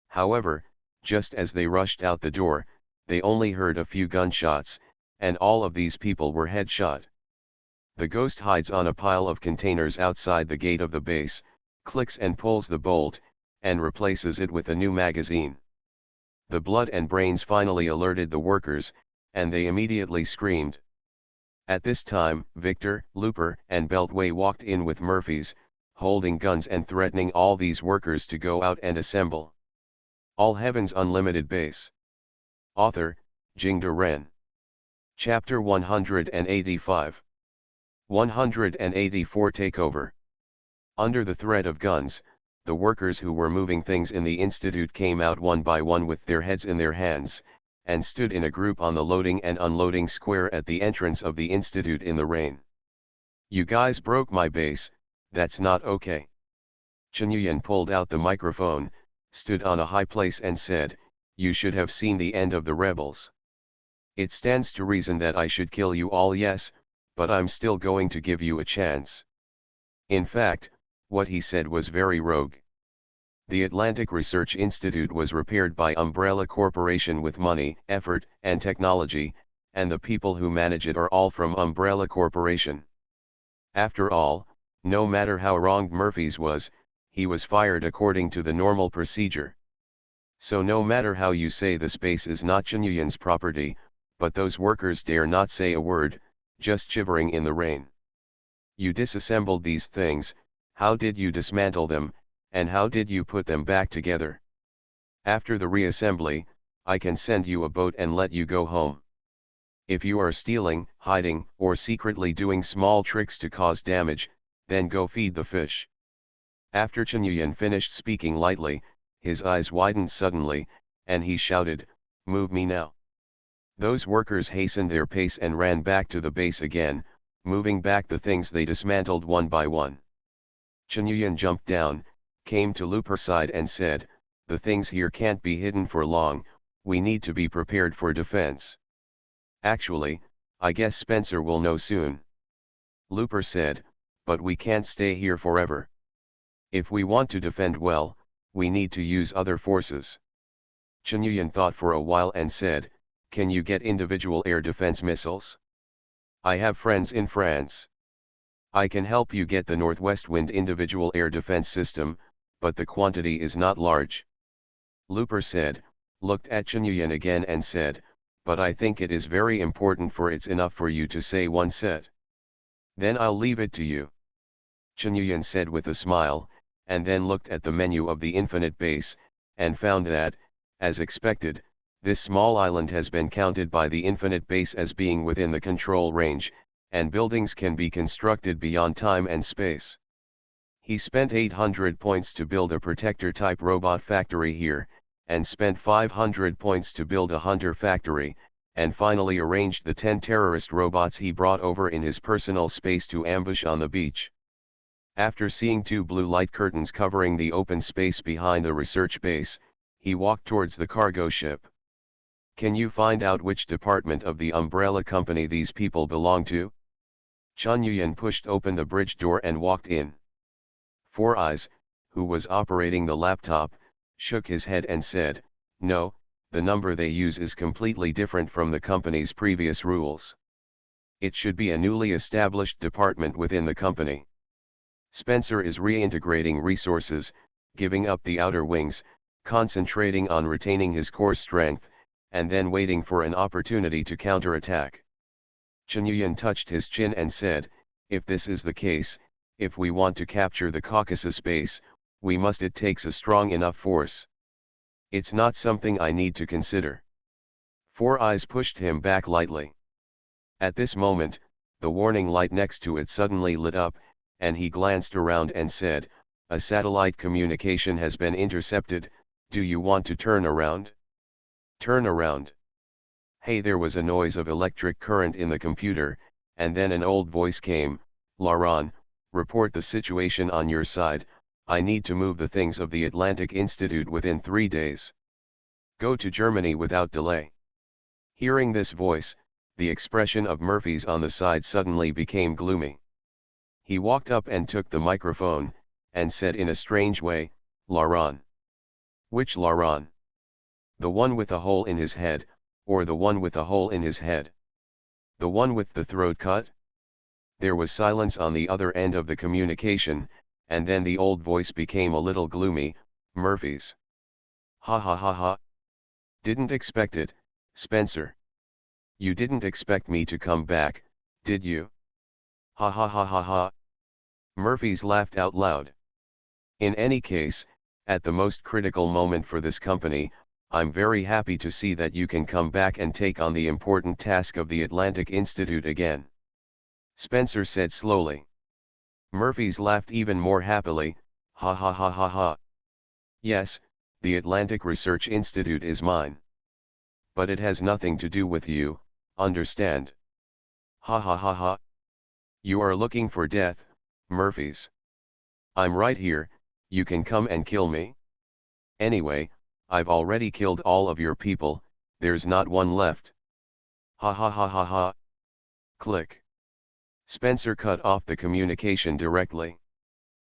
However, just as they rushed out the door, they only heard a few gunshots, and all of these people were headshot. The ghost hides on a pile of containers outside the gate of the base, clicks and pulls the bolt, and replaces it with a new magazine. The blood and brains finally alerted the workers, and they immediately screamed. At this time, Victor, Looper, and Beltway walked in with Murphys, holding guns and threatening all these workers to go out and assemble. All Heavens Unlimited Base. Author, Jingde Ren. Chapter 185. 184 Takeover. Under the threat of guns, the workers who were moving things in the institute came out one by one with their heads in their hands, and stood in a group on the loading and unloading square at the entrance of the institute in the rain. "You guys broke my base, that's not okay." Chen Yuyan pulled out the microphone, stood on a high place and said, "You should have seen the end of the rebels. It stands to reason that I should kill you all, yes, but I'm still going to give you a chance." In fact, what he said was very rogue. The Atlantic Research Institute was repaired by Umbrella Corporation with money, effort, and technology, and the people who manage it are all from Umbrella Corporation. After all, no matter how wronged Murphy's was, he was fired according to the normal procedure. So no matter how you say the space is not Chen Yuyan's property, but those workers dare not say a word, just shivering in the rain. "You disassembled these things, how did you dismantle them, and how did you put them back together? After the reassembly, I can send you a boat and let you go home. If you are stealing, hiding, or secretly doing small tricks to cause damage, then go feed the fish." After Chen Yuyan finished speaking lightly, his eyes widened suddenly, and he shouted, "Move me now." Those workers hastened their pace and ran back to the base again, moving back the things they dismantled one by one. Chen Yuyan jumped down, came to Looper's side and said, "The things here can't be hidden for long, we need to be prepared for defense." "Actually, I guess Spencer will know soon." Looper said, "But we can't stay here forever. If we want to defend well, we need to use other forces." Chen Yuyan thought for a while and said, "Can you get individual air defense missiles? I have friends in France. I can help you get the Northwest Wind individual air defense system, but the quantity is not large." Looper said, looked at Chen Yuyan again and said, "But I think it is very important for it's enough for you to say one set. Then I'll leave it to you." Chen Yuyan said with a smile, and then looked at the menu of the Infinite Base, and found that, as expected, this small island has been counted by the Infinite Base as being within the control range, and buildings can be constructed beyond time and space. He spent 800 points to build a protector-type robot factory here, and spent 500 points to build a hunter factory, and finally arranged the 10 terrorist robots he brought over in his personal space to ambush on the beach. After seeing 2 blue light curtains covering the open space behind the research base, he walked towards the cargo ship. "Can you find out which department of the umbrella company these people belong to?" Chen Yuyan pushed open the bridge door and walked in. Four Eyes, who was operating the laptop, shook his head and said, "No, the number they use is completely different from the company's previous rules. It should be a newly established department within the company. Spencer is reintegrating resources, giving up the outer wings, concentrating on retaining his core strength, and then waiting for an opportunity to counterattack." Chen Yuyan touched his chin and said, "If this is the case, if we want to capture the Caucasus base, it takes a strong enough force. It's not something I need to consider." Four Eyes pushed him back lightly. At this moment, the warning light next to it suddenly lit up, and he glanced around and said, "A satellite communication has been intercepted, do you want to turn around?" Turn around. Hey, there was a noise of electric current in the computer, and then an old voice came, "Laron, report the situation on your side, I need to move the things of the Atlantic Institute within 3 days. Go to Germany without delay." Hearing this voice, the expression of Murphy's on the side suddenly became gloomy. He walked up and took the microphone, and said in a strange way, "Laron." "Which Laron? The one with a hole in his head, or the one with a hole in his head? The one with the throat cut?" There was silence on the other end of the communication, and then the old voice became a little gloomy, "Murphy's." "Ha ha ha ha. Didn't expect it, Spencer. You didn't expect me to come back, did you? Ha ha ha ha ha." Murphy's laughed out loud. "In any case, at the most critical moment for this company, I'm very happy to see that you can come back and take on the important task of the Atlantic Institute again," Spencer said slowly. Murphy's laughed even more happily, "Ha ha ha ha ha. Yes, the Atlantic Research Institute is mine. But it has nothing to do with you, understand? Ha ha ha ha. You are looking for death, Murphy's. I'm right here, you can come and kill me. Anyway, I've already killed all of your people, there's not one left. Ha ha ha ha ha." Click. Spencer cut off the communication directly.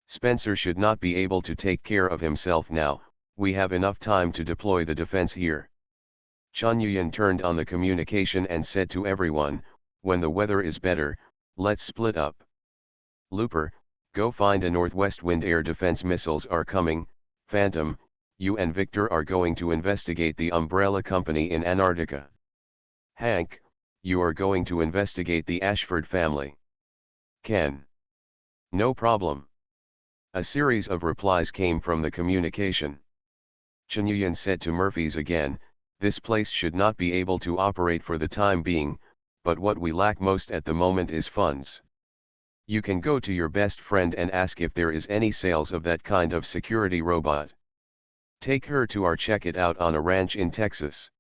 "Spencer should not be able to take care of himself now, we have enough time to deploy the defense here." Chun Yuyan turned on the communication and said to everyone, "When the weather is better, let's split up. Looper, go find a northwest wind. Air defense missiles are coming. Phantom, you and Victor are going to investigate the Umbrella Company in Antarctica. Hank, you are going to investigate the Ashford family." "Ken." "No problem." A series of replies came from the communication. Chun Yuyan said to Murphy's again, "This place should not be able to operate for the time being, but what we lack most at the moment is funds. You can go to your best friend and ask if there is any sales of that kind of security robot. Take her to our check it out on a ranch in Texas.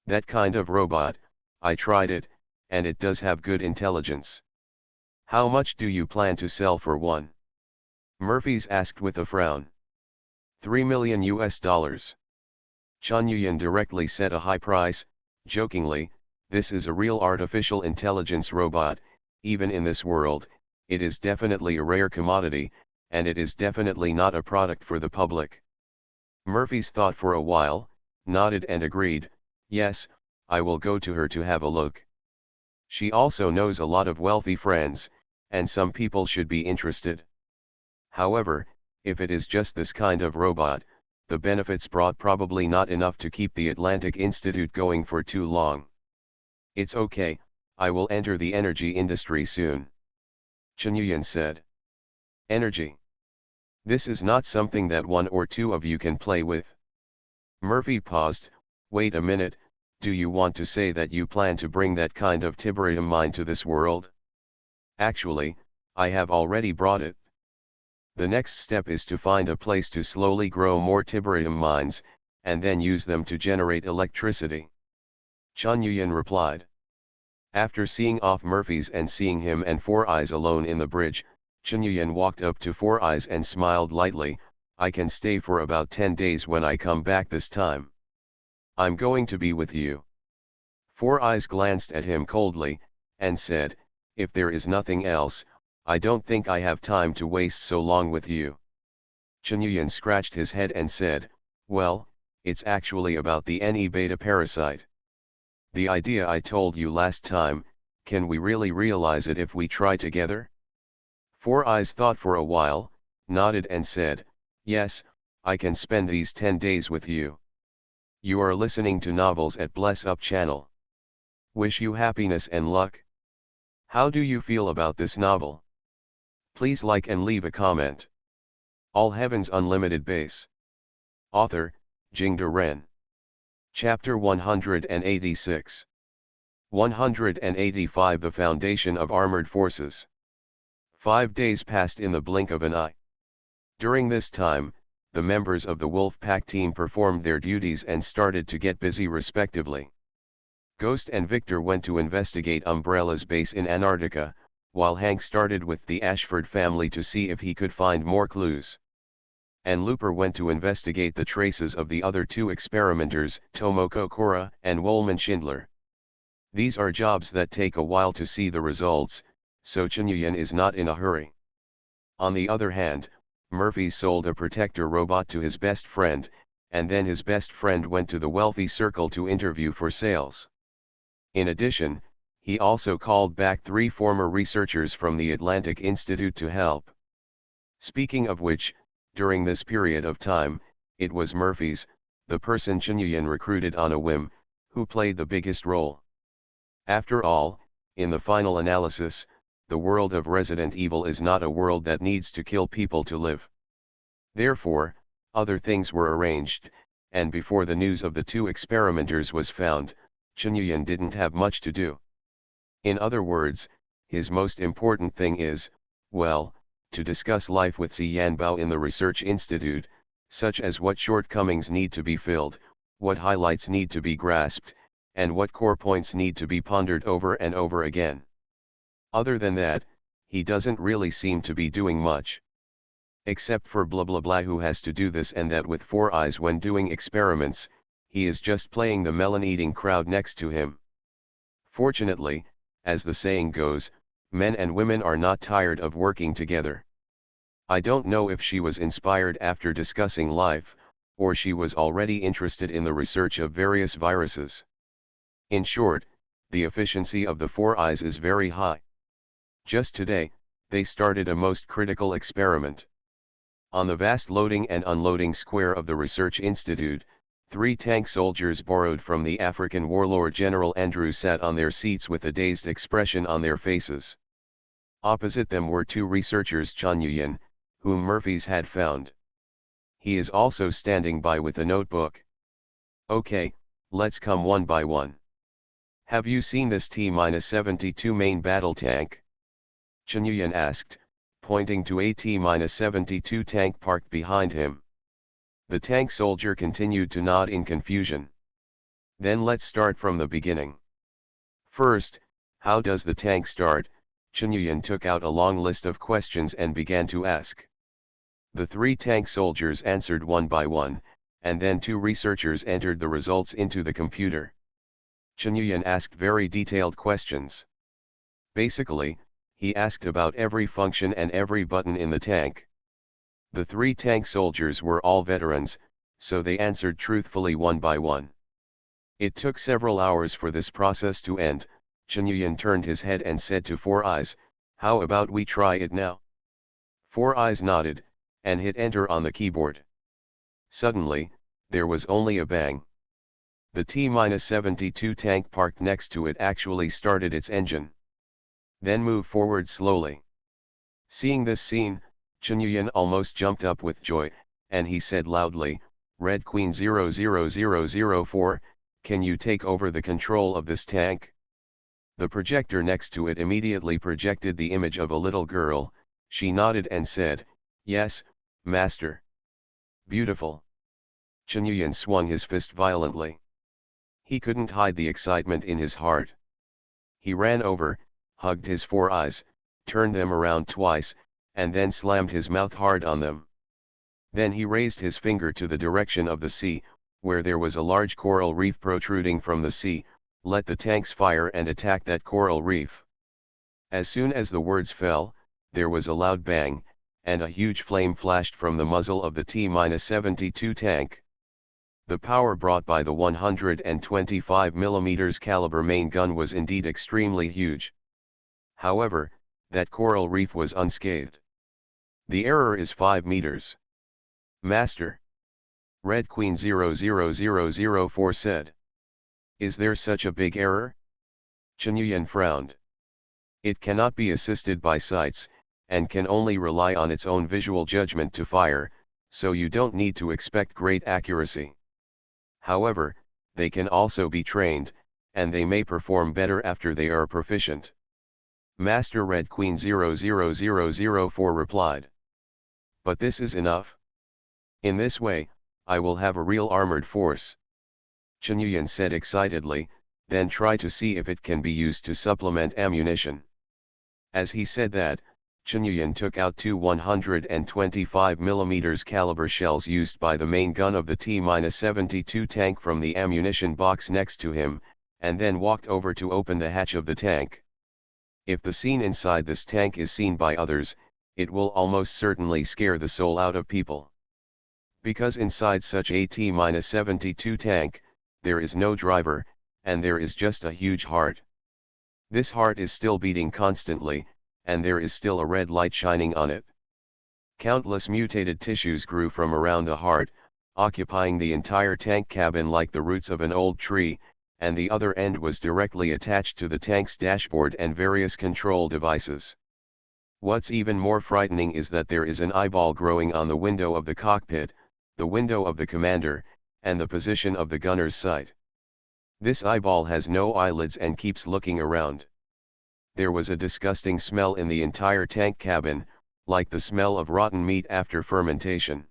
That kind of robot, I tried it, and it does have good intelligence. How much do you plan to sell for one?" Murphy's asked with a frown. $3 million US. Chun Yuyan directly set a high price, jokingly, "This is a real artificial intelligence robot, even in this world, it is definitely a rare commodity, and it is definitely not a product for the public." Murphy's thought for a while, nodded and agreed, "Yes, I will go to her to have a look. She also knows a lot of wealthy friends, and some people should be interested. However, if it is just this kind of robot, the benefits brought probably not enough to keep the Atlantic Institute going for too long. It's okay, I will enter the energy industry soon." Chun Yuyan said. "Energy? This is not something that one or two of you can play with." Murphy paused, "Wait a minute, do you want to say that you plan to bring that kind of tiberium mine to this world?" "Actually, I have already brought it. The next step is to find a place to slowly grow more tiberium mines, and then use them to generate electricity," Chun Yuyan replied. After seeing off Murphy's and seeing him and Four Eyes alone in the bridge, Chun Yuyan walked up to Four Eyes and smiled lightly, "I can stay for about 10 days when I come back this time. I'm going to be with you." Four Eyes glanced at him coldly, and said, "If there is nothing else, I don't think I have time to waste so long with you." Chun Yuyan scratched his head and said, "Well, it's actually about the Ne beta parasite. The idea I told you last time, can we really realize it if we try together?" Four Eyes thought for a while, nodded and said, "Yes, I can spend these 10 days with you." You are listening to Novels at Bless Up channel. Wish you happiness and luck. How do you feel about this novel? Please like and leave a comment. All Heaven's Unlimited Base. Author, Jingde Ren. Chapter 186. 185 The foundation of armored forces. 5 days passed in the blink of an eye. During this time, the members of the Wolf Pack team performed their duties and started to get busy respectively. Ghost and Victor went to investigate Umbrella's base in Antarctica, while Hank started with the Ashford family to see if he could find more clues. And Looper went to investigate the traces of the other two experimenters, Tomoko Kora and Wolman Schindler. These are jobs that take a while to see the results, so Chunyuyen is not in a hurry. On the other hand, Murphy sold a protector robot to his best friend, and then his best friend went to the wealthy circle to interview for sales. In addition, he also called back 3 former researchers from the Atlantic Institute to help. Speaking of which, during this period of time, it was Murphy's, the person Chunyuyen recruited on a whim, who played the biggest role. After all, in the final analysis, the world of Resident Evil is not a world that needs to kill people to live. Therefore, other things were arranged, and before the news of the 2 experimenters was found, Chunyuyen didn't have much to do. In other words, his most important thing is, well, to discuss life with Si Yanbao in the Research Institute, such as what shortcomings need to be filled, what highlights need to be grasped, and what core points need to be pondered over and over again. Other than that, he doesn't really seem to be doing much. Except for blah blah blah who has to do this and that with 4 eyes when doing experiments, he is just playing the melon-eating crowd next to him. Fortunately, as the saying goes, men and women are not tired of working together. I don't know if she was inspired after discussing life, or she was already interested in the research of various viruses. In short, the efficiency of the 4 eyes is very high. Just today, they started a most critical experiment. On the vast loading and unloading square of the Research Institute, 3 tank soldiers borrowed from the African warlord General Andrew sat on their seats with a dazed expression on their faces. Opposite them were 2 researchers, Chunyuyen, whom Murphy's had found. He is also standing by with a notebook. Okay, let's come one by one. Have you seen this T-72 main battle tank? Chunyuyen asked, pointing to a T-72 tank parked behind him. The tank soldier continued to nod in confusion. Then let's start from the beginning. First, how does the tank start? Chunyuyen took out a long list of questions and began to ask. The 3 tank soldiers answered one by one, and then 2 researchers entered the results into the computer. Chunyuyen asked very detailed questions. Basically, he asked about every function and every button in the tank. The 3 tank soldiers were all veterans, so they answered truthfully one by one. It took several hours for this process to end. Chunyuyen turned his head and said to 4 eyes, how about we try it now? 4 eyes nodded, and hit enter on the keyboard. Suddenly, there was only a bang. The T-72 tank parked next to it actually started its engine. Then moved forward slowly. Seeing this scene, Chunyuyen almost jumped up with joy, and he said loudly, Red Queen 00004, can you take over the control of this tank? The projector next to it immediately projected the image of a little girl. She nodded and said, yes, master. Beautiful. Chunyuyen swung his fist violently. He couldn't hide the excitement in his heart. He ran over, hugged his 4 eyes, turned them around twice, and then slammed his mouth hard on them. Then he raised his finger to the direction of the sea, where there was a large coral reef protruding from the sea. Let the tanks fire and attack that coral reef. As soon as the words fell, there was a loud bang, and a huge flame flashed from the muzzle of the T-72 tank. The power brought by the 125mm caliber main gun was indeed extremely huge. However, that coral reef was unscathed. The error is 5 meters. Master. Red Queen 00004 said. Is there such a big error? Chunyuyen frowned. It cannot be assisted by sights, and can only rely on its own visual judgment to fire, so you don't need to expect great accuracy. However, they can also be trained, and they may perform better after they are proficient. Master Red Queen 00004 replied. But this is enough. In this way, I will have a real armored force. Chunyuan said excitedly, then try to see if it can be used to supplement ammunition. As he said that, Chunyuan took out two 125mm caliber shells used by the main gun of the T-72 tank from the ammunition box next to him, and then walked over to open the hatch of the tank. If the scene inside this tank is seen by others, it will almost certainly scare the soul out of people. Because inside such a T-72 tank, there is no driver, and there is just a huge heart. This heart is still beating constantly, and there is still a red light shining on it. Countless mutated tissues grew from around the heart, occupying the entire tank cabin like the roots of an old tree, and the other end was directly attached to the tank's dashboard and various control devices. What's even more frightening is that there is an eyeball growing on the window of the cockpit, the window of the commander, and the position of the gunner's sight. This eyeball has no eyelids and keeps looking around. There was a disgusting smell in the entire tank cabin, like the smell of rotten meat after fermentation.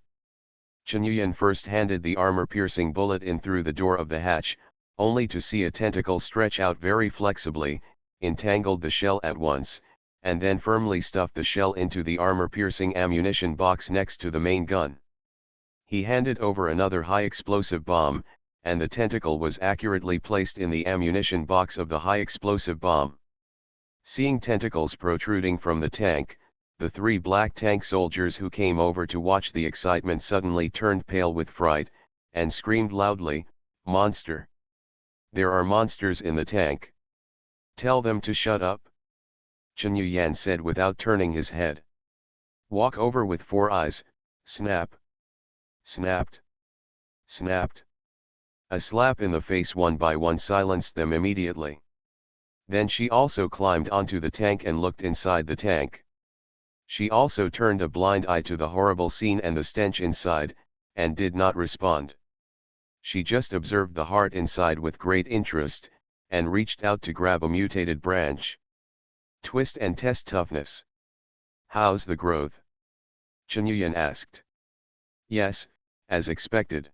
Chunyuan first handed the armor-piercing bullet in through the door of the hatch, only to see a tentacle stretch out very flexibly, entangled the shell at once, and then firmly stuffed the shell into the armor-piercing ammunition box next to the main gun. He handed over another high-explosive bomb, and the tentacle was accurately placed in the ammunition box of the high-explosive bomb. Seeing tentacles protruding from the tank, the three black tank soldiers who came over to watch the excitement suddenly turned pale with fright, and screamed loudly, "Monster! There are monsters in the tank! Tell them to shut up!" Chunyuan said without turning his head. "Walk over with 4 eyes, snap!" Snapped. Snapped. A slap in the face one by one silenced them immediately. Then she also climbed onto the tank and looked inside the tank. She also turned a blind eye to the horrible scene and the stench inside, and did not respond. She just observed the heart inside with great interest, and reached out to grab a mutated branch. "Twist and test toughness. How's the growth?" Chunyuan asked. "Yes, as expected.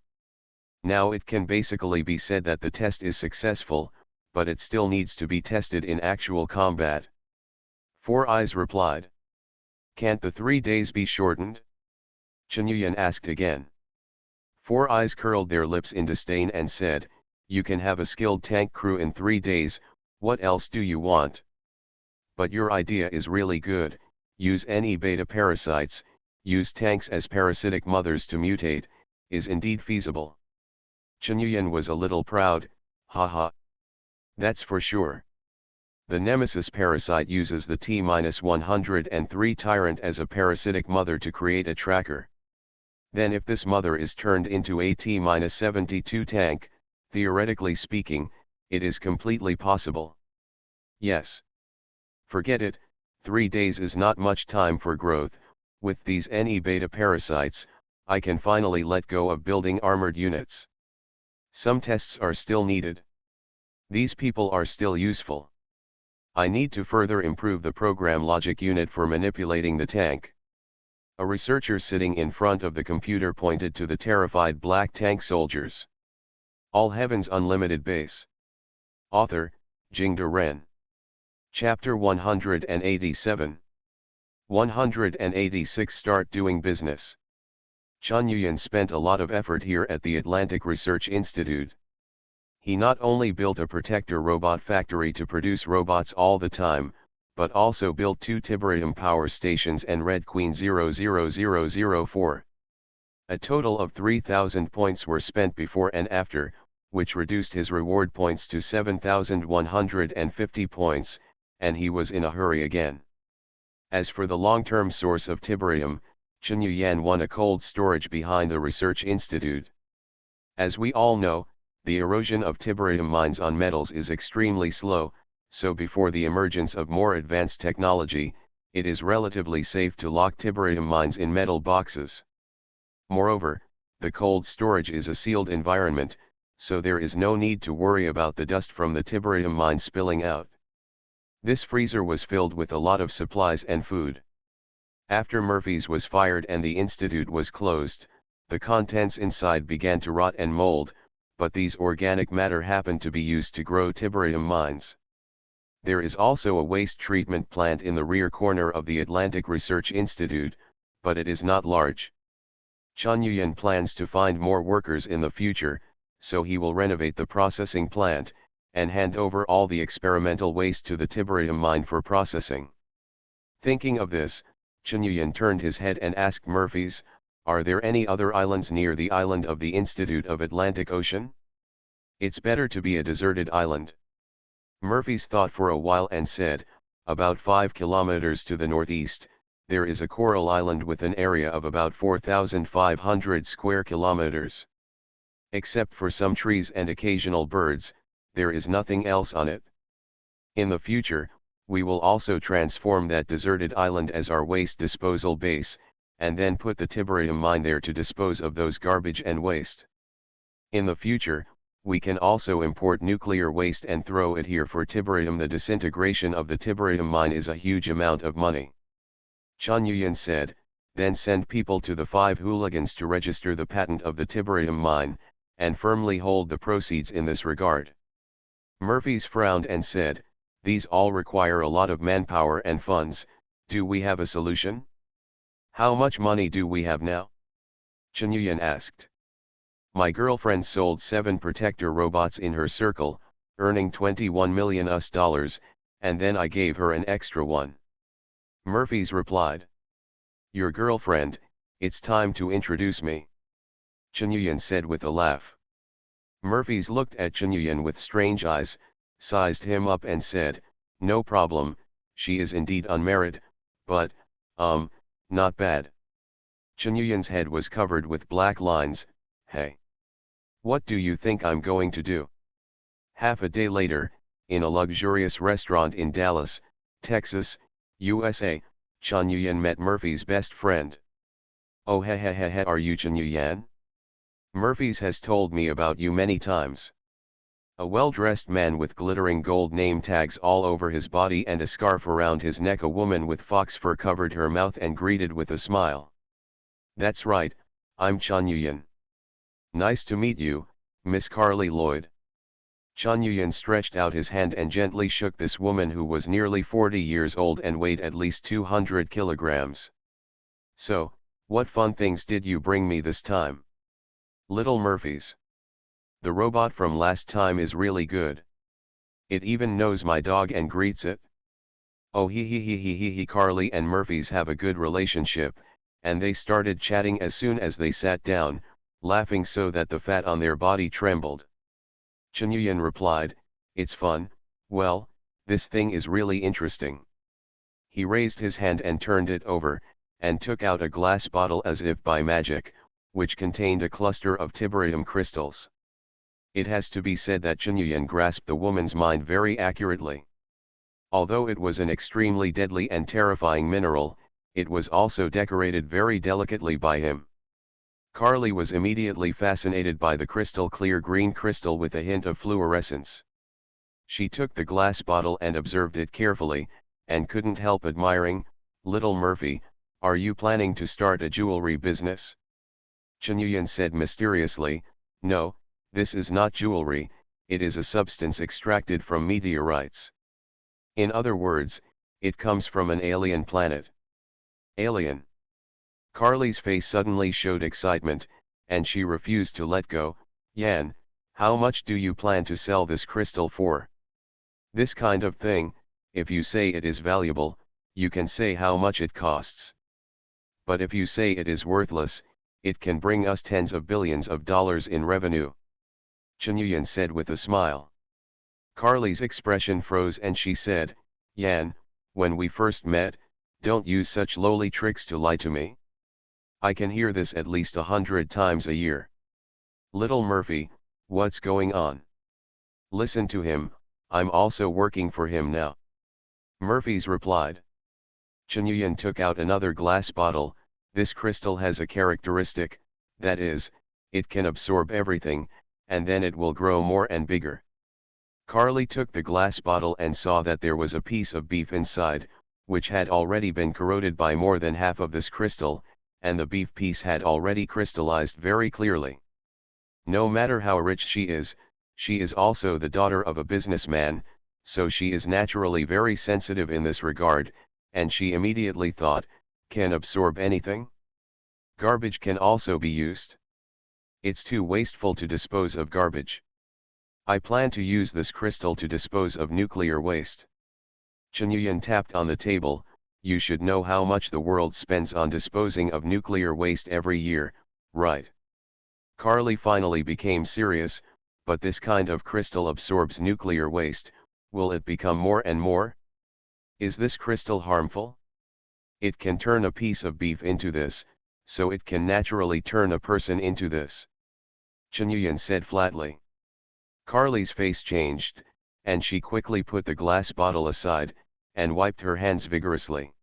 Now it can basically be said that the test is successful, but it still needs to be tested in actual combat." 4 Eyes replied. "Can't the 3 days be shortened?" Chunyuan asked again. 4 Eyes curled their lips in disdain and said, "You can have a skilled tank crew in 3 days, what else do you want? But your idea is really good, use any beta parasites, use tanks as parasitic mothers to mutate, is indeed feasible." Chunyuan was a little proud, haha. "That's for sure. The Nemesis parasite uses the T-103 tyrant as a parasitic mother to create a tracker. Then if this mother is turned into a T-72 tank, theoretically speaking, it is completely possible." "Yes. Forget it, 3 days is not much time for growth. With these NE beta parasites, I can finally let go of building armored units. Some tests are still needed. These people are still useful. I need to further improve the program logic unit for manipulating the tank." A researcher sitting in front of the computer pointed to the terrified black tank soldiers. All Heaven's Unlimited Base. Author, Jingde Ren. Chapter 187. 186 Start Doing Business. Chunyuan spent a lot of effort here at the Atlantic Research Institute. He not only built a protector robot factory to produce robots all the time, but also built 2 Tiberium power stations and Red Queen 00004. A total of 3,000 points were spent before and after, which reduced his reward points to 7,150 points, and he was in a hurry again. As for the long-term source of Tiberium, Chunyuan won a cold storage behind the Research Institute. As we all know, the erosion of Tiberium mines on metals is extremely slow, so before the emergence of more advanced technology, it is relatively safe to lock Tiberium mines in metal boxes. Moreover, the cold storage is a sealed environment, so there is no need to worry about the dust from the tiberium mine spilling out. This freezer was filled with a lot of supplies and food. After Murphy's was fired and the institute was closed, the contents inside began to rot and mold, but these organic matter happened to be used to grow tiberium mines. There is also a waste treatment plant in the rear corner of the Atlantic Research Institute, but it is not large. Chun Yuyan plans to find more workers in the future, so he will renovate the processing plant, and hand over all the experimental waste to the tiberium mine for processing. Thinking of this, Chun Yuyan turned his head and asked Murphy's, "Are there any other islands near the island of the Institute of Atlantic Ocean? It's better to be a deserted island." Murphy's thought for a while and said, "About 5 kilometers to the northeast, there is a coral island with an area of about 4,500 square kilometers. Except for some trees and occasional birds, there is nothing else on it. In the future, we will also transform that deserted island as our waste disposal base, and then put the tiberium mine there to dispose of those garbage and waste. In the future, we can also import nuclear waste and throw it here for tiberium. The disintegration of the tiberium mine is a huge amount of money." Chun Yuyan said, "Then send people to the 5 hooligans to register the patent of the tiberium mine, and firmly hold the proceeds in this regard." Murphy's frowned and said, "These all require a lot of manpower and funds. Do we have a solution? How much money do we have now?" Chun Yuyan asked. "My girlfriend sold 7 protector robots in her circle, earning $21 million, and then I gave her an extra one." Murphy's replied. "Your girlfriend, it's time to introduce me," Chun Yuyan said with a laugh. Murphy's looked at Chun Yuyan with strange eyes, sized him up and said, "No problem, she is indeed unmarried, but, not bad." Chun Yuyan's head was covered with black lines. "Hey. What do you think I'm going to do?" Half a day later, in a luxurious restaurant in Dallas, Texas, USA, Chun Yuyan met Murphy's best friend. "Oh he, are you Chun Yuyan? Murphy's has told me about you many times." A well-dressed man with glittering gold name tags all over his body and a scarf around his neck. A woman with fox fur covered her mouth and greeted with a smile. "That's right, I'm Chun Yuyan. Nice to meet you, Miss Carly Lloyd." Chun Yuyan stretched out his hand and gently shook this woman who was nearly 40 years old and weighed at least 200 kilograms. "So, what fun things did you bring me this time?" "Little Murphy's. The robot from last time is really good. It even knows my dog and greets it." "Oh he. Carly and Murphy's have a good relationship, and they started chatting as soon as they sat down, laughing so that the fat on their body trembled." Chun Yuyan replied, "It's fun. Well, this thing is really interesting." He raised his hand and turned it over, and took out a glass bottle as if by magic, which contained a cluster of tiberium crystals. It has to be said that Chun Yuyan grasped the woman's mind very accurately. Although it was an extremely deadly and terrifying mineral, it was also decorated very delicately by him. Carly was immediately fascinated by the crystal clear green crystal with a hint of fluorescence. She took the glass bottle and observed it carefully, and couldn't help admiring. "Little Murphy, are you planning to start a jewelry business?" Chun Yuyan said mysteriously, "No, this is not jewelry, it is a substance extracted from meteorites. In other words, it comes from an alien planet." "Alien?" Carly's face suddenly showed excitement, and she refused to let go. "Yan, how much do you plan to sell this crystal for?" "This kind of thing, if you say it is valuable, you can say how much it costs. But if you say it is worthless, it can bring us tens of billions of dollars in revenue," Chun Yuyan said with a smile. Carly's expression froze and she said, "Yan, when we first met, don't use such lowly tricks to lie to me. I can hear this at least 100 times a year. Little Murphy, what's going on? Listen to him, I'm also working for him now." Murphy's replied. Chun Yuyan took out another glass bottle. "This crystal has a characteristic, that is, it can absorb everything, and then it will grow more and bigger. Carly took the glass bottle and saw that there was a piece of beef inside, which had already been corroded by more than half of this crystal, and the beef piece had already crystallized very clearly. No matter how rich she is also the daughter of a businessman, so she is naturally very sensitive in this regard, and she immediately thought, can absorb anything? Garbage can also be used. It's too wasteful to dispose of garbage. I plan to use this crystal to dispose of nuclear waste. Chen Yuyan tapped on the table. You should know how much the world spends on disposing of nuclear waste every year, right? Carly finally became serious. But this kind of crystal absorbs nuclear waste. Will it become more and more? Is this crystal harmful? It can turn a piece of beef into this, so it can naturally turn a person into this. Chen Yuyan said flatly. Carly's face changed, and she quickly put the glass bottle aside, and wiped her hands vigorously.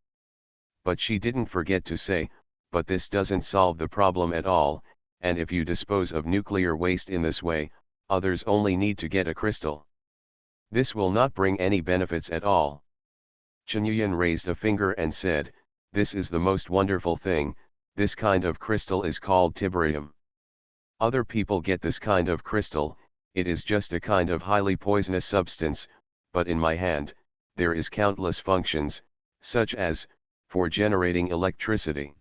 But she didn't forget to say, but this doesn't solve the problem at all, and if you dispose of nuclear waste in this way, others only need to get a crystal. This will not bring any benefits at all. Chen Yuyan raised a finger and said, this is the most wonderful thing. This kind of crystal is called tiberium. Other people get this kind of crystal. It is just a kind of highly poisonous substance, but in my hand, there is countless functions, such as, for generating electricity.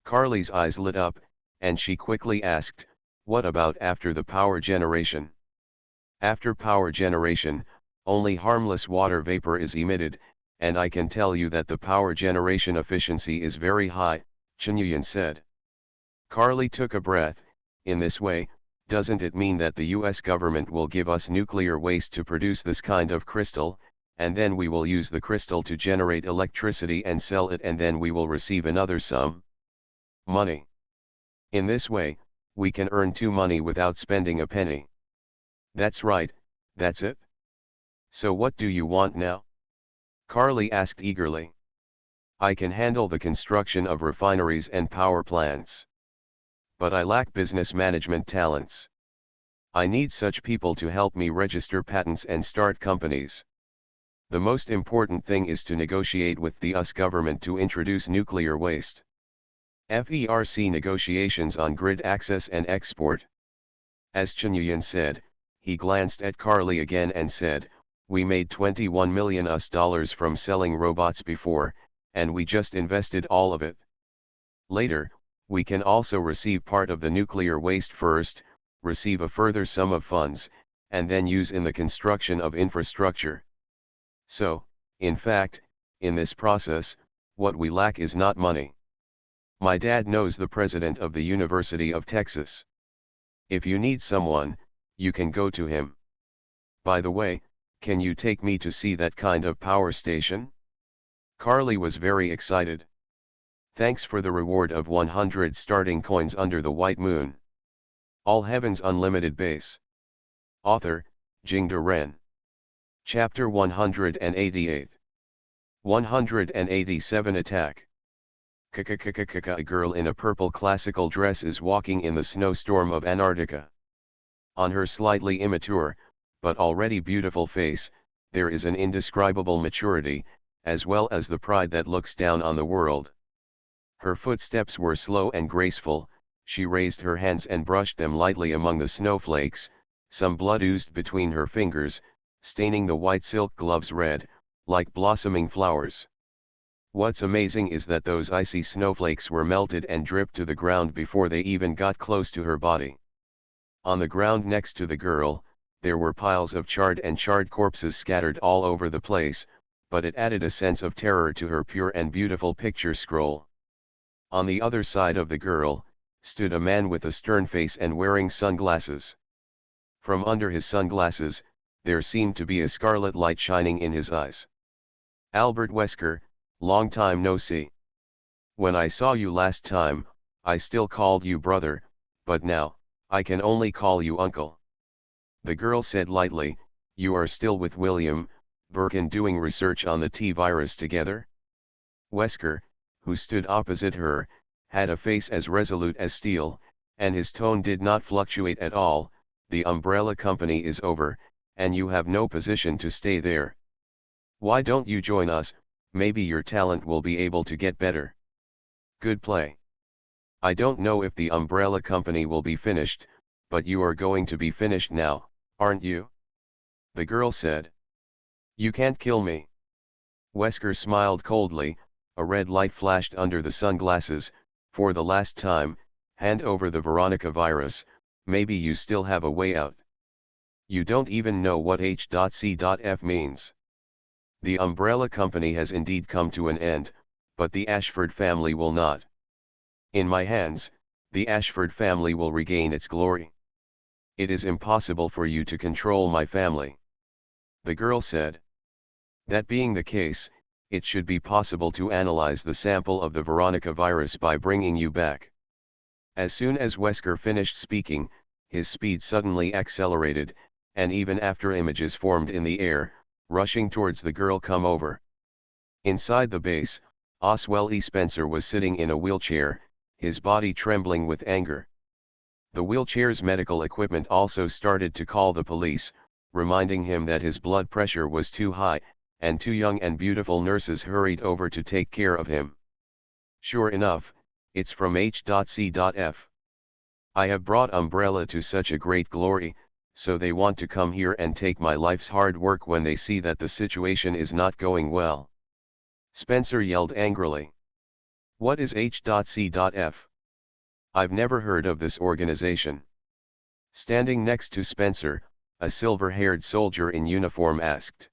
Carly's eyes lit up, and she quickly asked, what about after the power generation? After power generation, only harmless water vapor is emitted, and I can tell you that the power generation efficiency is very high, Chen Yuyan said. Carly took a breath. In this way, doesn't it mean that the US government will give us nuclear waste to produce this kind of crystal, and then we will use the crystal to generate electricity and sell it, and then we will receive another sum? Money. In this way, we can earn money without spending a penny. That's right, that's it. So what do you want now? Carly asked eagerly. I can handle the construction of refineries and power plants. But I lack business management talents. I need such people to help me register patents and start companies. The most important thing is to negotiate with the US government to introduce nuclear waste. FERC negotiations on grid access and export. As Chen Yuyan said, he glanced at Carly again and said, we made $21 million from selling robots before, and we just invested all of it. Later, we can also receive part of the nuclear waste first, receive a further sum of funds, and then use in the construction of infrastructure. So, in fact, in this process, what we lack is not money. My dad knows the president of the University of Texas. If you need someone, you can go to him. By the way, can you take me to see that kind of power station? Carly was very excited. Thanks for the reward of 100 starting coins under the white moon. All Heaven's Unlimited Base. Author, Jingde Ren. Chapter 188. 187 Attack. A girl in a purple classical dress is walking in the snowstorm of Antarctica. On her slightly immature, but already beautiful face, there is an indescribable maturity, as well as the pride that looks down on the world. Her footsteps were slow and graceful. She raised her hands and brushed them lightly among the snowflakes. Some blood oozed between her fingers, staining the white silk gloves red, like blossoming flowers. What's amazing is that those icy snowflakes were melted and dripped to the ground before they even got close to her body. On the ground next to the girl, there were piles of charred corpses scattered all over the place, but it added a sense of terror to her pure and beautiful picture scroll. On the other side of the girl, stood a man with a stern face and wearing sunglasses. From under his sunglasses, there seemed to be a scarlet light shining in his eyes. Albert Wesker, long time no see. When I saw you last time, I still called you brother, but now, I can only call you uncle. The girl said lightly, you are still with William Birkin doing research on the T-virus together? Wesker, who stood opposite her, had a face as resolute as steel, and his tone did not fluctuate at all. the umbrella company is over, and you have no position to stay there. Why don't you join us? Maybe your talent will be able to get better. Good play. I don't know if the umbrella company will be finished, but you are going to be finished now, aren't you? The girl said. You can't kill me. Wesker smiled coldly, a red light flashed under the sunglasses. For the last time, hand over the Veronica virus, maybe you still have a way out. You don't even know what H.C.F means. The umbrella company has indeed come to an end, but the Ashford family will not. In my hands, the Ashford family will regain its glory. It is impossible for you to control my family. The girl said. That being the case, it should be possible to analyze the sample of the Veronica virus by bringing you back. As soon as Wesker finished speaking, his speed suddenly accelerated, and even after images formed in the air, rushing towards the girl come over. Inside the base, Oswell E. Spencer was sitting in a wheelchair, his body trembling with anger. The wheelchair's medical equipment also started to call the police, reminding him that his blood pressure was too high, and two young and beautiful nurses hurried over to take care of him. Sure enough, it's from H.C.F. I have brought Umbrella to such a great glory, so they want to come here and take my life's hard work when they see that the situation is not going well. Spencer yelled angrily. What is H.C.F? I've never heard of this organization. Standing next to Spencer, a silver-haired soldier in uniform asked.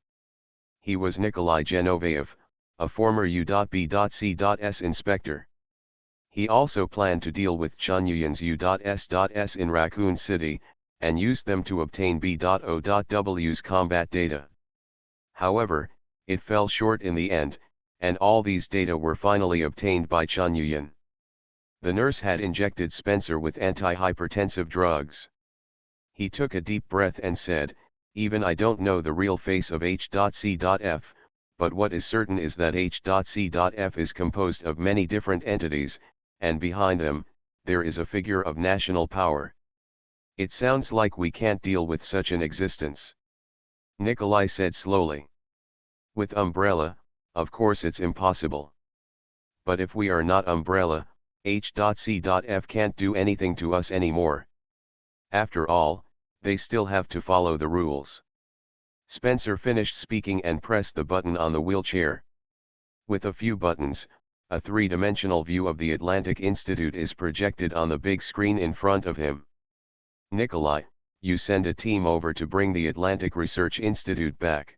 He was Nikolai Genovaev, a former U.B.C.S inspector. He also planned to deal with Chunyuyan's U.S.S in Raccoon City, and use them to obtain B.O.W's combat data. However, it fell short in the end, and all these data were finally obtained by Chunyuyan. The nurse had injected Spencer with antihypertensive drugs. He took a deep breath and said, even I don't know the real face of H.C.F, but what is certain is that H.C.F is composed of many different entities, and behind them, there is a figure of national power. It sounds like we can't deal with such an existence. Nikolai said slowly. With Umbrella, of course it's impossible. But if we are not Umbrella, H.C.F can't do anything to us anymore. After all, they still have to follow the rules. Spencer finished speaking and pressed the button on the wheelchair. With a few buttons, a three-dimensional view of the Atlantic Institute is projected on the big screen in front of him. Nikolai, you send a team over to bring the Atlantic Research Institute back.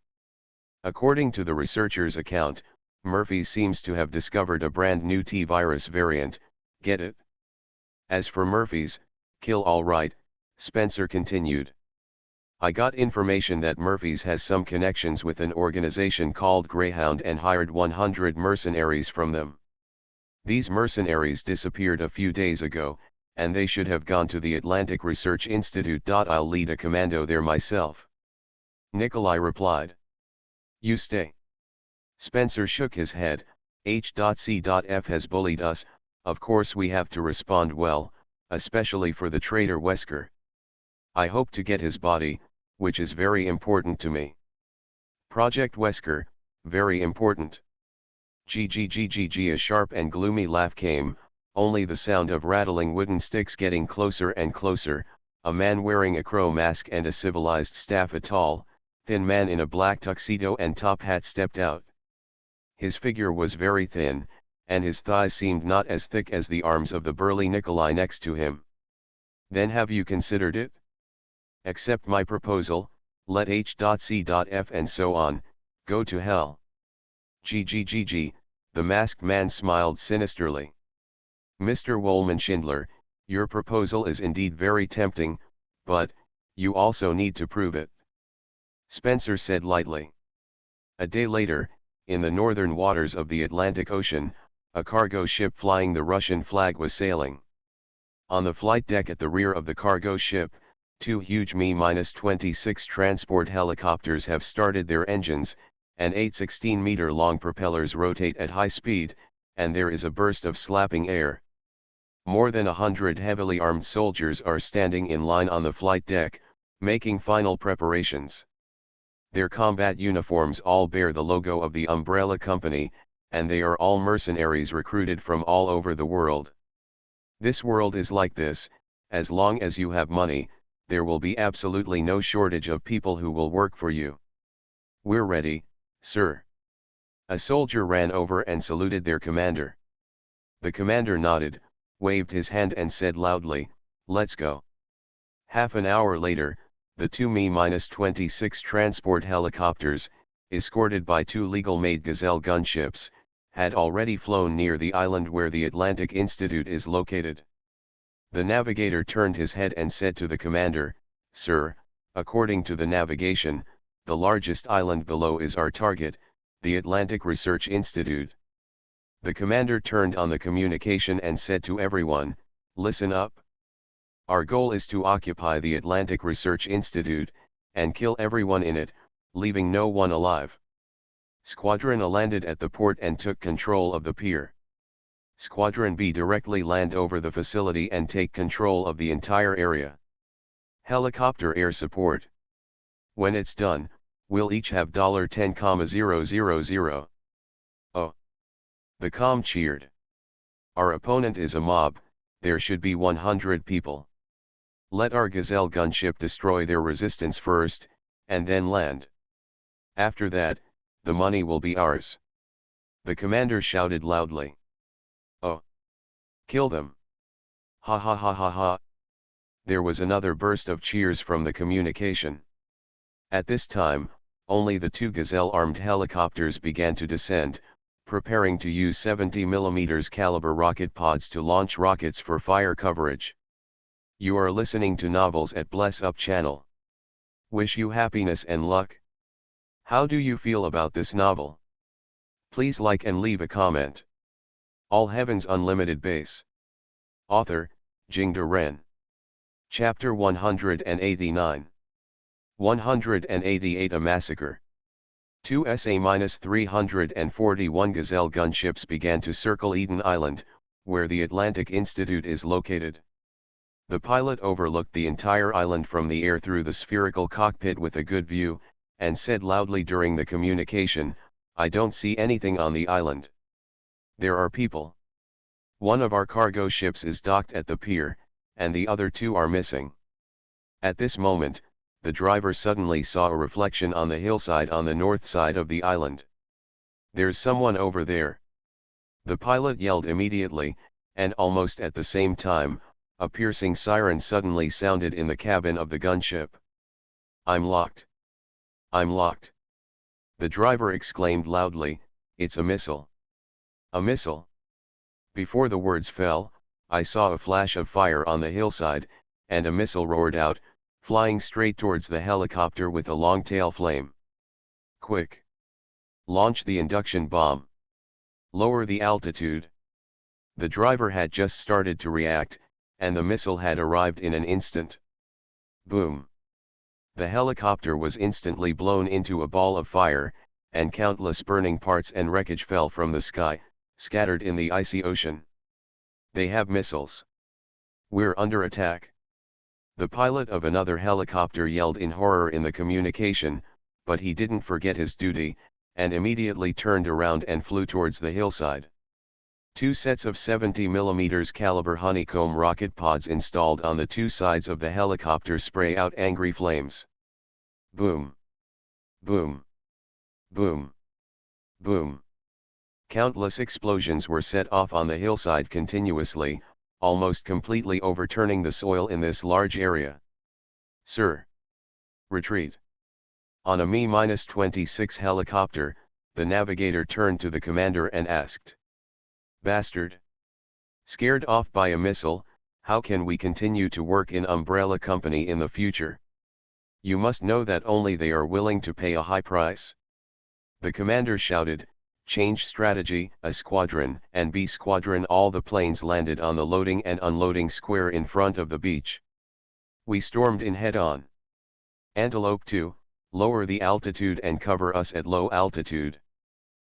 According to the researcher's account, Murphy seems to have discovered a brand new T-virus variant, get it? As for Murphy's, kill all right, Spencer continued. I got information that Murphy's has some connections with an organization called Greyhound and hired 100 mercenaries from them. These mercenaries disappeared a few days ago, and they should have gone to the Atlantic Research Institute. I'll lead a commando there myself. Nikolai replied. You stay. Spencer shook his head. H.C.F has bullied us, of course we have to respond well, especially for the traitor Wesker. I hope to get his body, which is very important to me. Project Wesker, very important. A sharp and gloomy laugh came, only the sound of rattling wooden sticks getting closer and closer. A man wearing a crow mask and a civilized staff, a tall, thin man in a black tuxedo and top hat stepped out. His figure was very thin, and his thighs seemed not as thick as the arms of the burly Nikolai next to him. Then have you considered it? Accept my proposal, let H.C.F and so on, go to hell. The masked man smiled sinisterly. Mr. Woolman Schindler, your proposal is indeed very tempting, but, you also need to prove it. Spencer said lightly. A day later, in the northern waters of the Atlantic Ocean, a cargo ship flying the Russian flag was sailing. On the flight deck at the rear of the cargo ship, two huge Mi-26 transport helicopters have started their engines, and 8 16-meter-long propellers rotate at high speed, and there is a burst of slapping air. More than 100 heavily armed soldiers are standing in line on the flight deck, making final preparations. Their combat uniforms all bear the logo of the Umbrella Company, and they are all mercenaries recruited from all over the world. This world is like this: as long as you have money, there will be absolutely no shortage of people who will work for you. We're ready, sir. A soldier ran over and saluted their commander. The commander nodded, waved his hand and said loudly, "Let's go." Half an hour later, the two Mi-26 transport helicopters, escorted by two legal-made Gazelle gunships, had already flown near the island where the Atlantic Institute is located. The navigator turned his head and said to the commander, "Sir, according to the navigation, the largest island below is our target, the Atlantic Research Institute." The commander turned on the communication and said to everyone, "Listen up. Our goal is to occupy the Atlantic Research Institute, and kill everyone in it, leaving no one alive." Squadron A landed at the port and took control of the pier. Squadron B directly land over the facility and take control of the entire area. Helicopter air support. When it's done, we'll each have $10,000. Oh! The comm cheered. Our opponent is a mob, there should be 100 people. Let our Gazelle gunship destroy their resistance first, and then land. After that, the money will be ours. The commander shouted loudly. Oh! Kill them! Ha ha ha ha ha! There was another burst of cheers from the communication. At this time, only the two Gazelle-armed helicopters began to descend, preparing to use 70mm caliber rocket pods to launch rockets for fire coverage. You are listening to Novels at Bless Up channel. Wish you happiness and luck. How do you feel about this novel? Please like and leave a comment. All Heaven's Unlimited Base. Author, Jingde Ren. Chapter 189. 188 A Massacre. Two SA-341 Gazelle gunships began to circle Eden Island, where the Atlantic Institute is located. The pilot overlooked the entire island from the air through the spherical cockpit with a good view, and said loudly during the communication, "I don't see anything on the island. There are people. One of our cargo ships is docked at the pier, and the other two are missing." At this moment, the driver suddenly saw a reflection on the hillside on the north side of the island. "There's someone over there." The pilot yelled immediately, and almost at the same time, a piercing siren suddenly sounded in the cabin of the gunship. "I'm locked. I'm locked." The driver exclaimed loudly, "It's a missile." "A missile?" Before the words fell, I saw a flash of fire on the hillside, and a missile roared out, flying straight towards the helicopter with a long tail flame. "Quick! Launch the induction bomb. Lower the altitude." The driver had just started to react, and the missile had arrived in an instant. Boom! The helicopter was instantly blown into a ball of fire, and countless burning parts and wreckage fell from the sky, scattered in the icy ocean. "They have missiles. We're under attack." The pilot of another helicopter yelled in horror in the communication, but he didn't forget his duty, and immediately turned around and flew towards the hillside. Two sets of 70mm caliber honeycomb rocket pods installed on the two sides of the helicopter spray out angry flames. Boom! Boom! Boom! Boom! Countless explosions were set off on the hillside continuously, almost completely overturning the soil in this large area. "Sir! Retreat!" On a Mi-26 helicopter, the navigator turned to the commander and asked, "Bastard! Scared off by a missile, how can we continue to work in Umbrella Company in the future? You must know that only they are willing to pay a high price." The commander shouted, "Change strategy." A squadron and B squadron, all the planes landed on the loading and unloading square in front of the beach. We stormed in head-on. "Antelope 2, lower the altitude and cover us at low altitude."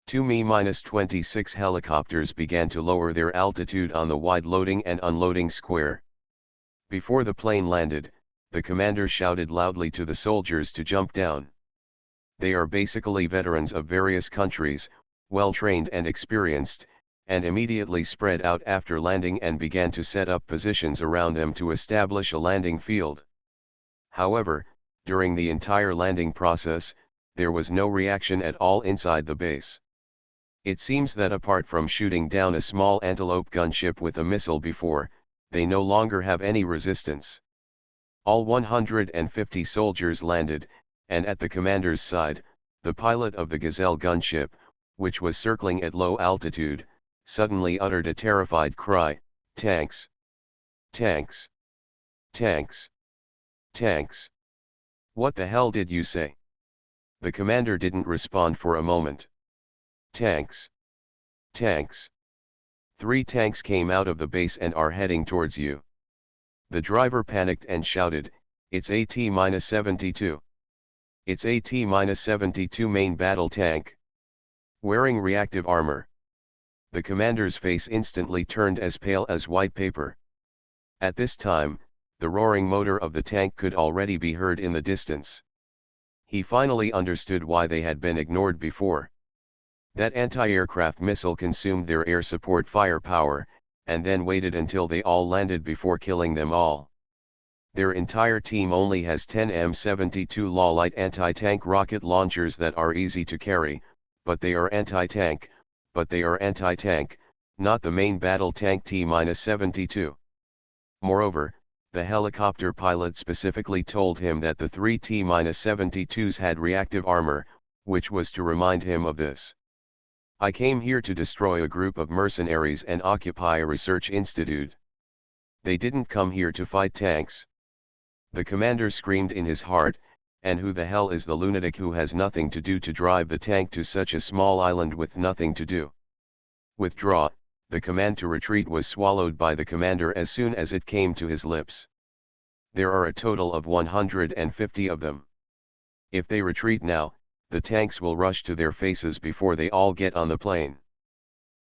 Two Mi-26 helicopters began to lower their altitude on the wide loading and unloading square. Before the plane landed, The commander shouted loudly to the soldiers to jump down. They are basically veterans of various countries, well trained and experienced, and immediately spread out after landing and began to set up positions around them to establish a landing field. However, during the entire landing process, there was no reaction at all inside the base. It seems that apart from shooting down a small antelope gunship with a missile before, they no longer have any resistance. All 150 soldiers landed, and at the commander's side, the pilot of the Gazelle gunship, which was circling at low altitude, suddenly uttered a terrified cry, "Tanks! Tanks! Tanks! Tanks! What the hell did you say?" The commander didn't respond for a moment. "Tanks! Tanks! 3 tanks came out of the base and are heading towards you." The driver panicked and shouted, "It's AT-72. It's AT-72 main battle tank. Wearing reactive armor." The commander's face instantly turned as pale as white paper. At this time, the roaring motor of the tank could already be heard in the distance. He finally understood why they had been ignored before. That anti-aircraft missile consumed their air support firepower, and then waited until they all landed before killing them all. Their entire team only has 10 M72 light anti-tank rocket launchers that are easy to carry, but they are anti-tank, not the main battle tank T-72. Moreover, the helicopter pilot specifically told him that the 3 T-72s had reactive armor, which was to remind him of this. "I came here to destroy a group of mercenaries and occupy a research institute. They didn't come here to fight tanks." The commander screamed in his heart, "And who the hell is the lunatic who has nothing to do to drive the tank to such a small island with nothing to do?" "Withdraw." The command to retreat was swallowed by the commander as soon as it came to his lips. "There are a total of 150 of them. If they retreat now, the tanks will rush to their faces before they all get on the plane.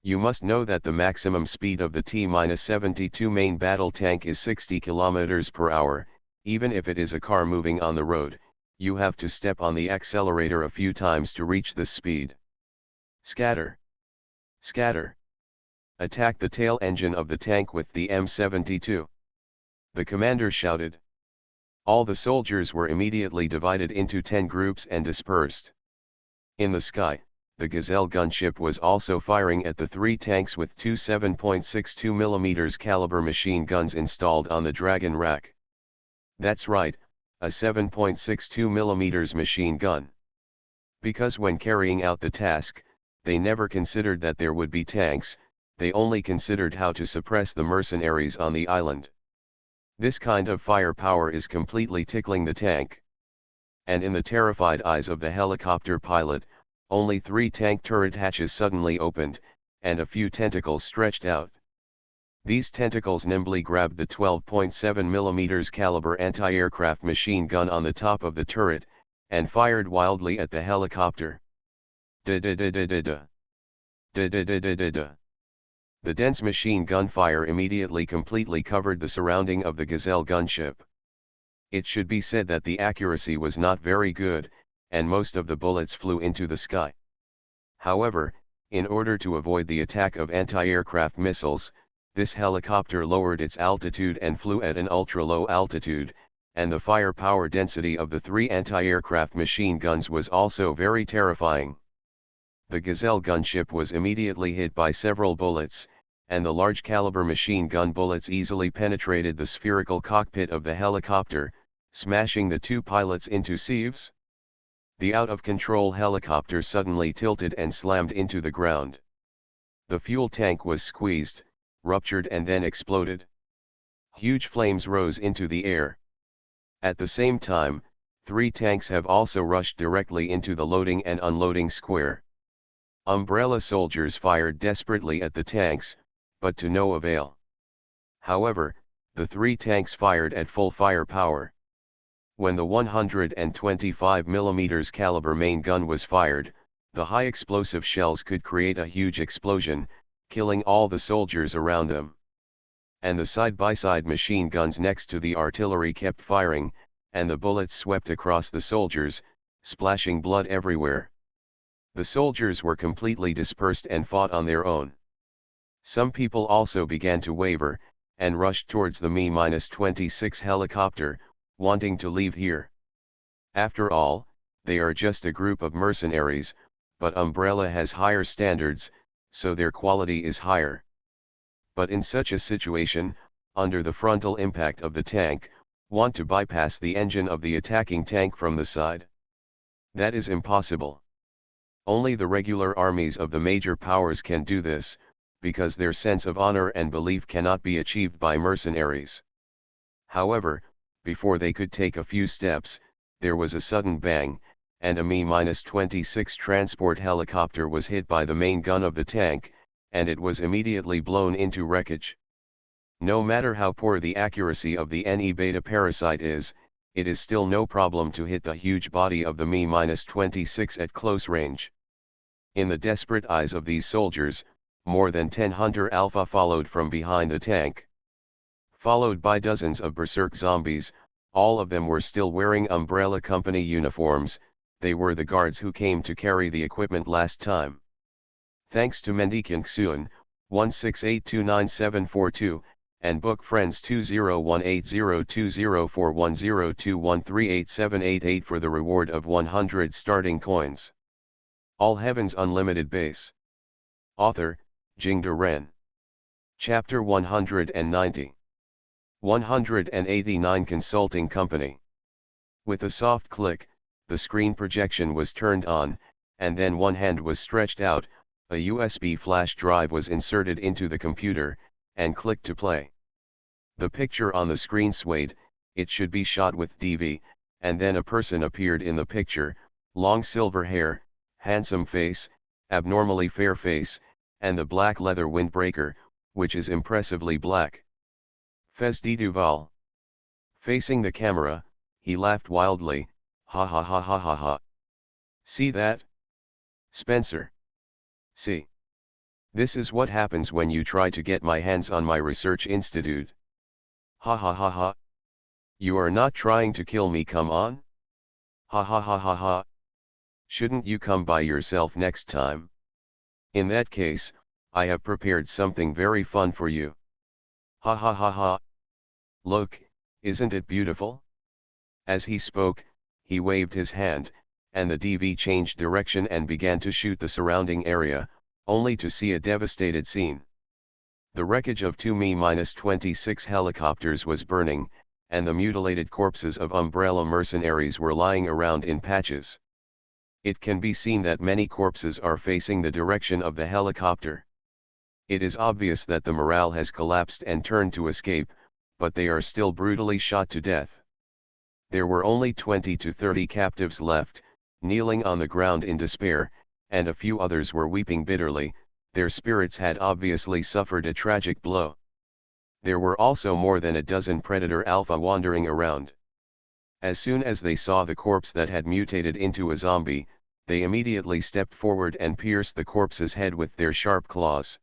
You must know that the maximum speed of the T-72 main battle tank is 60 km per hour, even if it is a car moving on the road, you have to step on the accelerator a few times to reach this speed. Scatter! Scatter! Attack the tail engine of the tank with the M72. The commander shouted. All the soldiers were immediately divided into 10 groups and dispersed. In the sky, the Gazelle gunship was also firing at the 3 tanks with 2 7.62 mm caliber machine guns installed on the Dragon rack. That's right, a 7.62 mm machine gun. Because when carrying out the task, they never considered that there would be tanks, they only considered how to suppress the mercenaries on the island. This kind of firepower is completely tickling the tank. And in the terrified eyes of the helicopter pilot, only 3 tank turret hatches suddenly opened, and a few tentacles stretched out. These tentacles nimbly grabbed the 12.7 mm caliber anti-aircraft machine gun on the top of the turret, and fired wildly at the helicopter. Da-da-da-da-da-da. Da-da-da-da-da-da. The dense machine gun fire immediately completely covered the surrounding of the Gazelle gunship. It should be said that the accuracy was not very good, and most of the bullets flew into the sky. However, in order to avoid the attack of anti-aircraft missiles, this helicopter lowered its altitude and flew at an ultra-low altitude, and the firepower density of the 3 anti-aircraft machine guns was also very terrifying. The Gazelle gunship was immediately hit by several bullets, and the large caliber machine gun bullets easily penetrated the spherical cockpit of the helicopter, smashing the 2 pilots into sieves. The out-of-control helicopter suddenly tilted and slammed into the ground. The fuel tank was squeezed, ruptured and then exploded. Huge flames rose into the air. At the same time, 3 tanks have also rushed directly into the loading and unloading square. Umbrella soldiers fired desperately at the tanks, but to no avail. However, the 3 tanks fired at full firepower. When the 125 mm caliber main gun was fired, the high explosive shells could create a huge explosion, killing all the soldiers around them. and the side-by-side machine guns next to the artillery kept firing, and the bullets swept across the soldiers, splashing blood everywhere. The soldiers were completely dispersed and fought on their own. Some people also began to waver, and rushed towards the Mi-26 helicopter, wanting to leave here. After all, they are just a group of mercenaries, but Umbrella has higher standards, so their quality is higher. But in such a situation, under the frontal impact of the tank, want to bypass the engine of the attacking tank from the side? That is impossible. Only the regular armies of the major powers can do this, because their sense of honor and belief cannot be achieved by mercenaries. However, before they could take a few steps, there was a sudden bang, and a Mi-26 transport helicopter was hit by the main gun of the tank, and it was immediately blown into wreckage. No matter how poor the accuracy of the Ne-beta parasite is, it is still no problem to hit the huge body of the Mi-26 at close range. In the desperate eyes of these soldiers, more than 10 Hunter Alpha followed from behind the tank. Followed by dozens of berserk zombies, all of them were still wearing Umbrella Company uniforms. They were the guards who came to carry the equipment last time. Thanks to Mendicant Xuan, 1682972, and Book Friends 20180204102138788 for the reward of 100 starting coins. All Heavens Unlimited Base. Author, Jingde Ren. Chapter 190. 189 Consulting Company. With a soft click, the screen projection was turned on, and then one hand was stretched out, a USB flash drive was inserted into the computer, and clicked to play. The picture on the screen swayed, it should be shot with DV, and then a person appeared in the picture, long silver hair, handsome face, abnormally fair face, and the black leather windbreaker, which is impressively black. Fez de Duval. Facing the camera, he laughed wildly, ha ha ha ha ha ha. See that? Spencer. See. This is what happens when you try to get my hands on my research institute. Ha ha ha ha. You are not trying to kill me, come on? Ha ha ha ha ha. Shouldn't you come by yourself next time? In that case, I have prepared something very fun for you. Ha ha ha ha. Look, isn't it beautiful? As he spoke, he waved his hand, and the DV changed direction and began to shoot the surrounding area, only to see a devastated scene. The wreckage of two Mi-26 helicopters was burning, and the mutilated corpses of Umbrella mercenaries were lying around in patches. It can be seen that many corpses are facing the direction of the helicopter. It is obvious that the morale has collapsed and turned to escape, but they are still brutally shot to death. There were only 20 to 30 captives left, kneeling on the ground in despair, and a few others were weeping bitterly. Their spirits had obviously suffered a tragic blow. There were also more than a dozen Predator Alpha wandering around. As soon as they saw the corpse that had mutated into a zombie, they immediately stepped forward and pierced the corpse's head with their sharp claws.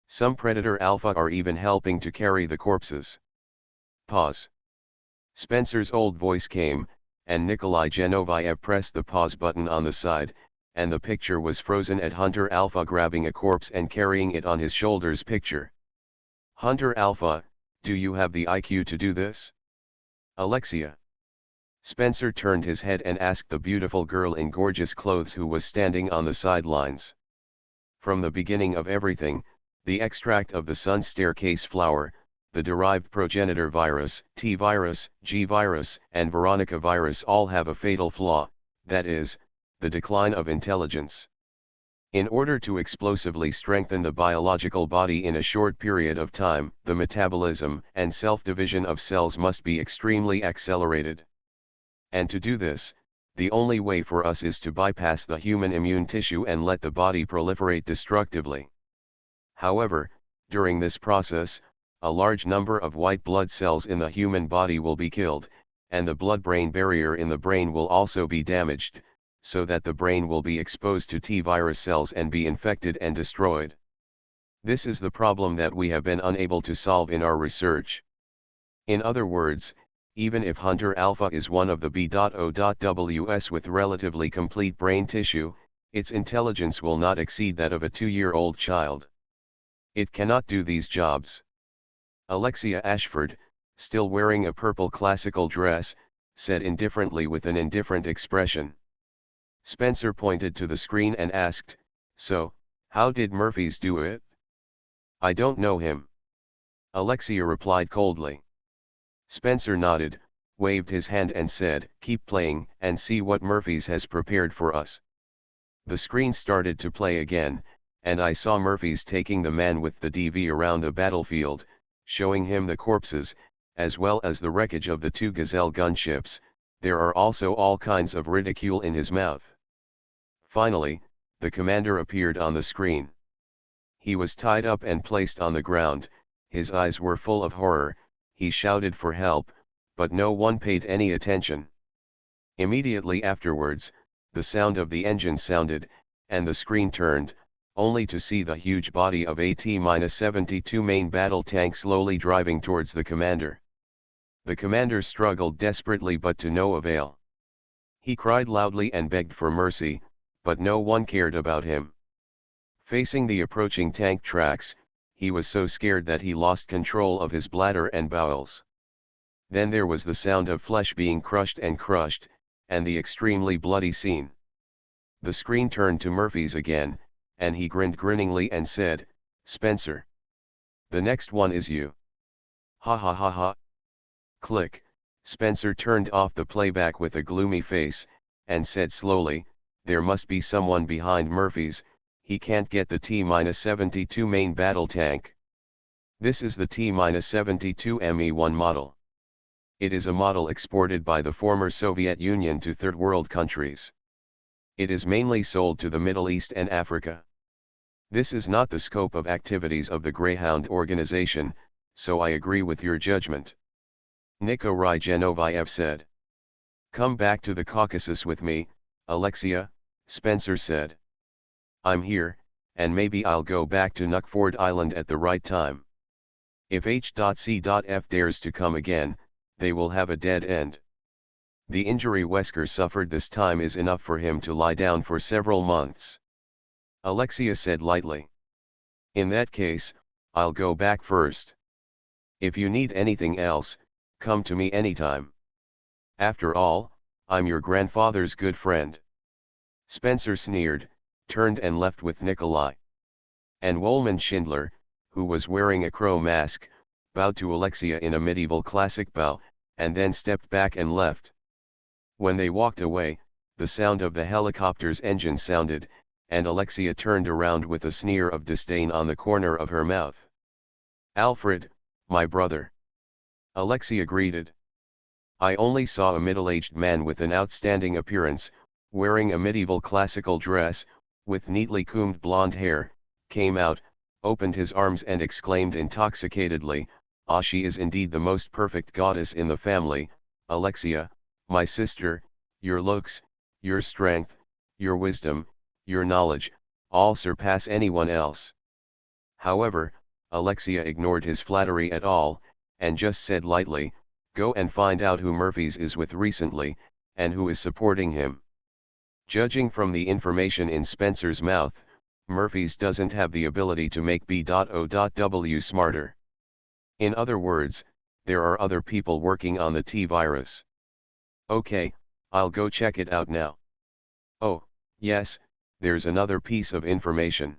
Some Predator Alpha are even helping to carry the corpses. Pause. Spencer's old voice came, and Nikolai Genoviev pressed the pause button on the side, and the picture was frozen at Hunter Alpha grabbing a corpse and carrying it on his shoulders. Picture. Hunter Alpha, do you have the IQ to do this? Alexia. Spencer turned his head and asked the beautiful girl in gorgeous clothes who was standing on the sidelines. From the beginning of everything, the extract of the sun staircase flower, the derived progenitor virus, T virus, G virus, and Veronica virus all have a fatal flaw, that is, the decline of intelligence. In order to explosively strengthen the biological body in a short period of time, the metabolism and self-division of cells must be extremely accelerated. And to do this, the only way for us is to bypass the human immune tissue and let the body proliferate destructively. However, during this process, a large number of white blood cells in the human body will be killed, and the blood-brain barrier in the brain will also be damaged, so that the brain will be exposed to T-virus cells and be infected and destroyed. This is the problem that we have been unable to solve in our research. In other words, even if Hunter Alpha is one of the B.O.Ws with relatively complete brain tissue, its intelligence will not exceed that of a 2-year-old child. It cannot do these jobs. Alexia Ashford, still wearing a purple classical dress, said indifferently with an indifferent expression. Spencer pointed to the screen and asked, "So, how did Murphy's do it?" "I don't know him." Alexia replied coldly. Spencer nodded, waved his hand and said, "Keep playing and see what Murphy's has prepared for us." The screen started to play again, and I saw Murphy's taking the man with the DV around the battlefield, showing him the corpses, as well as the wreckage of the 2 Gazelle gunships. There are also all kinds of ridicule in his mouth. Finally, the commander appeared on the screen. He was tied up and placed on the ground, his eyes were full of horror, he shouted for help, but no one paid any attention. Immediately afterwards, the sound of the engine sounded, and the screen turned, only to see the huge body of a T-72 main battle tank slowly driving towards the commander. The commander struggled desperately but to no avail. He cried loudly and begged for mercy, but no one cared about him. Facing the approaching tank tracks, he was so scared that he lost control of his bladder and bowels. Then there was the sound of flesh being crushed, and the extremely bloody scene. The screen turned to Murphy's again, and he grinned grinningly and said, "Spencer. The next one is you." "Ha ha ha ha." Click. Spencer turned off the playback with a gloomy face, and said slowly, "There must be someone behind Murphy's, he can't get the T-72 main battle tank. This is the T-72 Me-1 model. It is a model exported by the former Soviet Union to third world countries. It is mainly sold to the Middle East and Africa. This is not the scope of activities of the Greyhound organization, so I agree with your judgment." Nikolai Genoviev said. "Come back to the Caucasus with me, Alexia," Spencer said. "I'm here, and maybe I'll go back to Nuckford Island at the right time. If H.C.F. dares to come again, they will have a dead end. The injury Wesker suffered this time is enough for him to lie down for several months." Alexia said lightly. "In that case, I'll go back first. If you need anything else, come to me anytime. After all, I'm your grandfather's good friend." Spencer sneered, turned and left with Nikolai. And Woolman Schindler, who was wearing a crow mask, bowed to Alexia in a medieval classic bow, and then stepped back and left. When they walked away, the sound of the helicopter's engine sounded, and Alexia turned around with a sneer of disdain on the corner of her mouth. "Alfred, my brother." Alexia greeted. "I only saw a middle-aged man with an outstanding appearance, wearing a medieval classical dress, with neatly combed blonde hair, came out, opened his arms and exclaimed intoxicatedly, 'Ah, she is indeed the most perfect goddess in the family, Alexia, my sister, your looks, your strength, your wisdom, your knowledge, all surpass anyone else.'" However, Alexia ignored his flattery at all, and just said lightly, "Go and find out who Murphy's is with recently, and who is supporting him." Judging from the information in Spencer's mouth, Murphy's doesn't have the ability to make B.O.W smarter. In other words, there are other people working on the T-virus. "Okay, I'll go check it out now." "Oh, yes, there's another piece of information.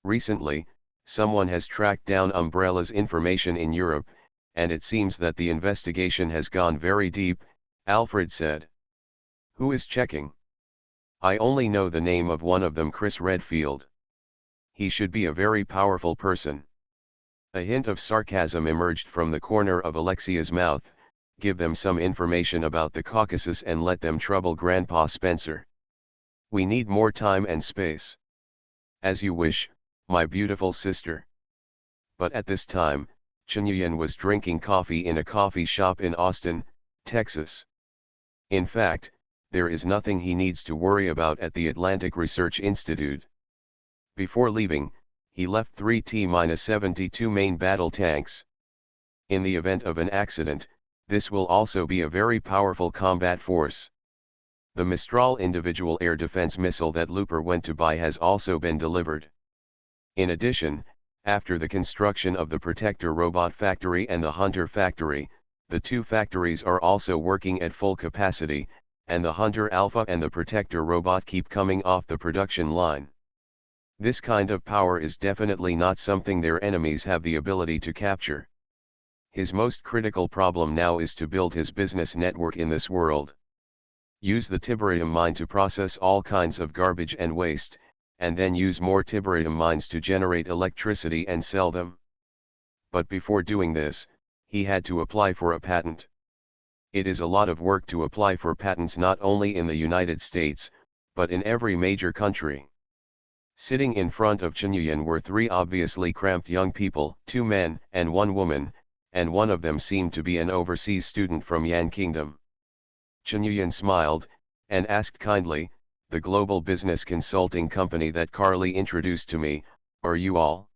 Recently, someone has tracked down Umbrella's information in Europe, and it seems that the investigation has gone very deep," Alfred said. "Who is checking?" "I only know the name of one of them, Chris Redfield. He should be a very powerful person." A hint of sarcasm emerged from the corner of Alexia's mouth. "Give them some information about the Caucasus and let them trouble Grandpa Spencer. We need more time and space." "As you wish, my beautiful sister." But at this time, Chen Yuyan was drinking coffee in a coffee shop in Austin, Texas. In fact, there is nothing he needs to worry about at the Atlantic Research Institute. Before leaving, he left 3 T-72 main battle tanks. In the event of an accident, this will also be a very powerful combat force. The Mistral individual air defense missile that Looper went to buy has also been delivered. In addition, after the construction of the Protector Robot Factory and the Hunter Factory, the two factories are also working at full capacity, and the Hunter Alpha and the Protector Robot keep coming off the production line. This kind of power is definitely not something their enemies have the ability to capture. His most critical problem now is to build his business network in this world. Use the Tiberium mine to process all kinds of garbage and waste, and then use more Tiberium mines to generate electricity and sell them. But before doing this, he had to apply for a patent. It is a lot of work to apply for patents not only in the United States, but in every major country. Sitting in front of Chen Yuyan were three obviously cramped young people, 2 men and 1 woman, and one of them seemed to be an overseas student from Yan Kingdom. Chen Yuyan smiled, and asked kindly, "The global business consulting company that Carly introduced to me, are you all?"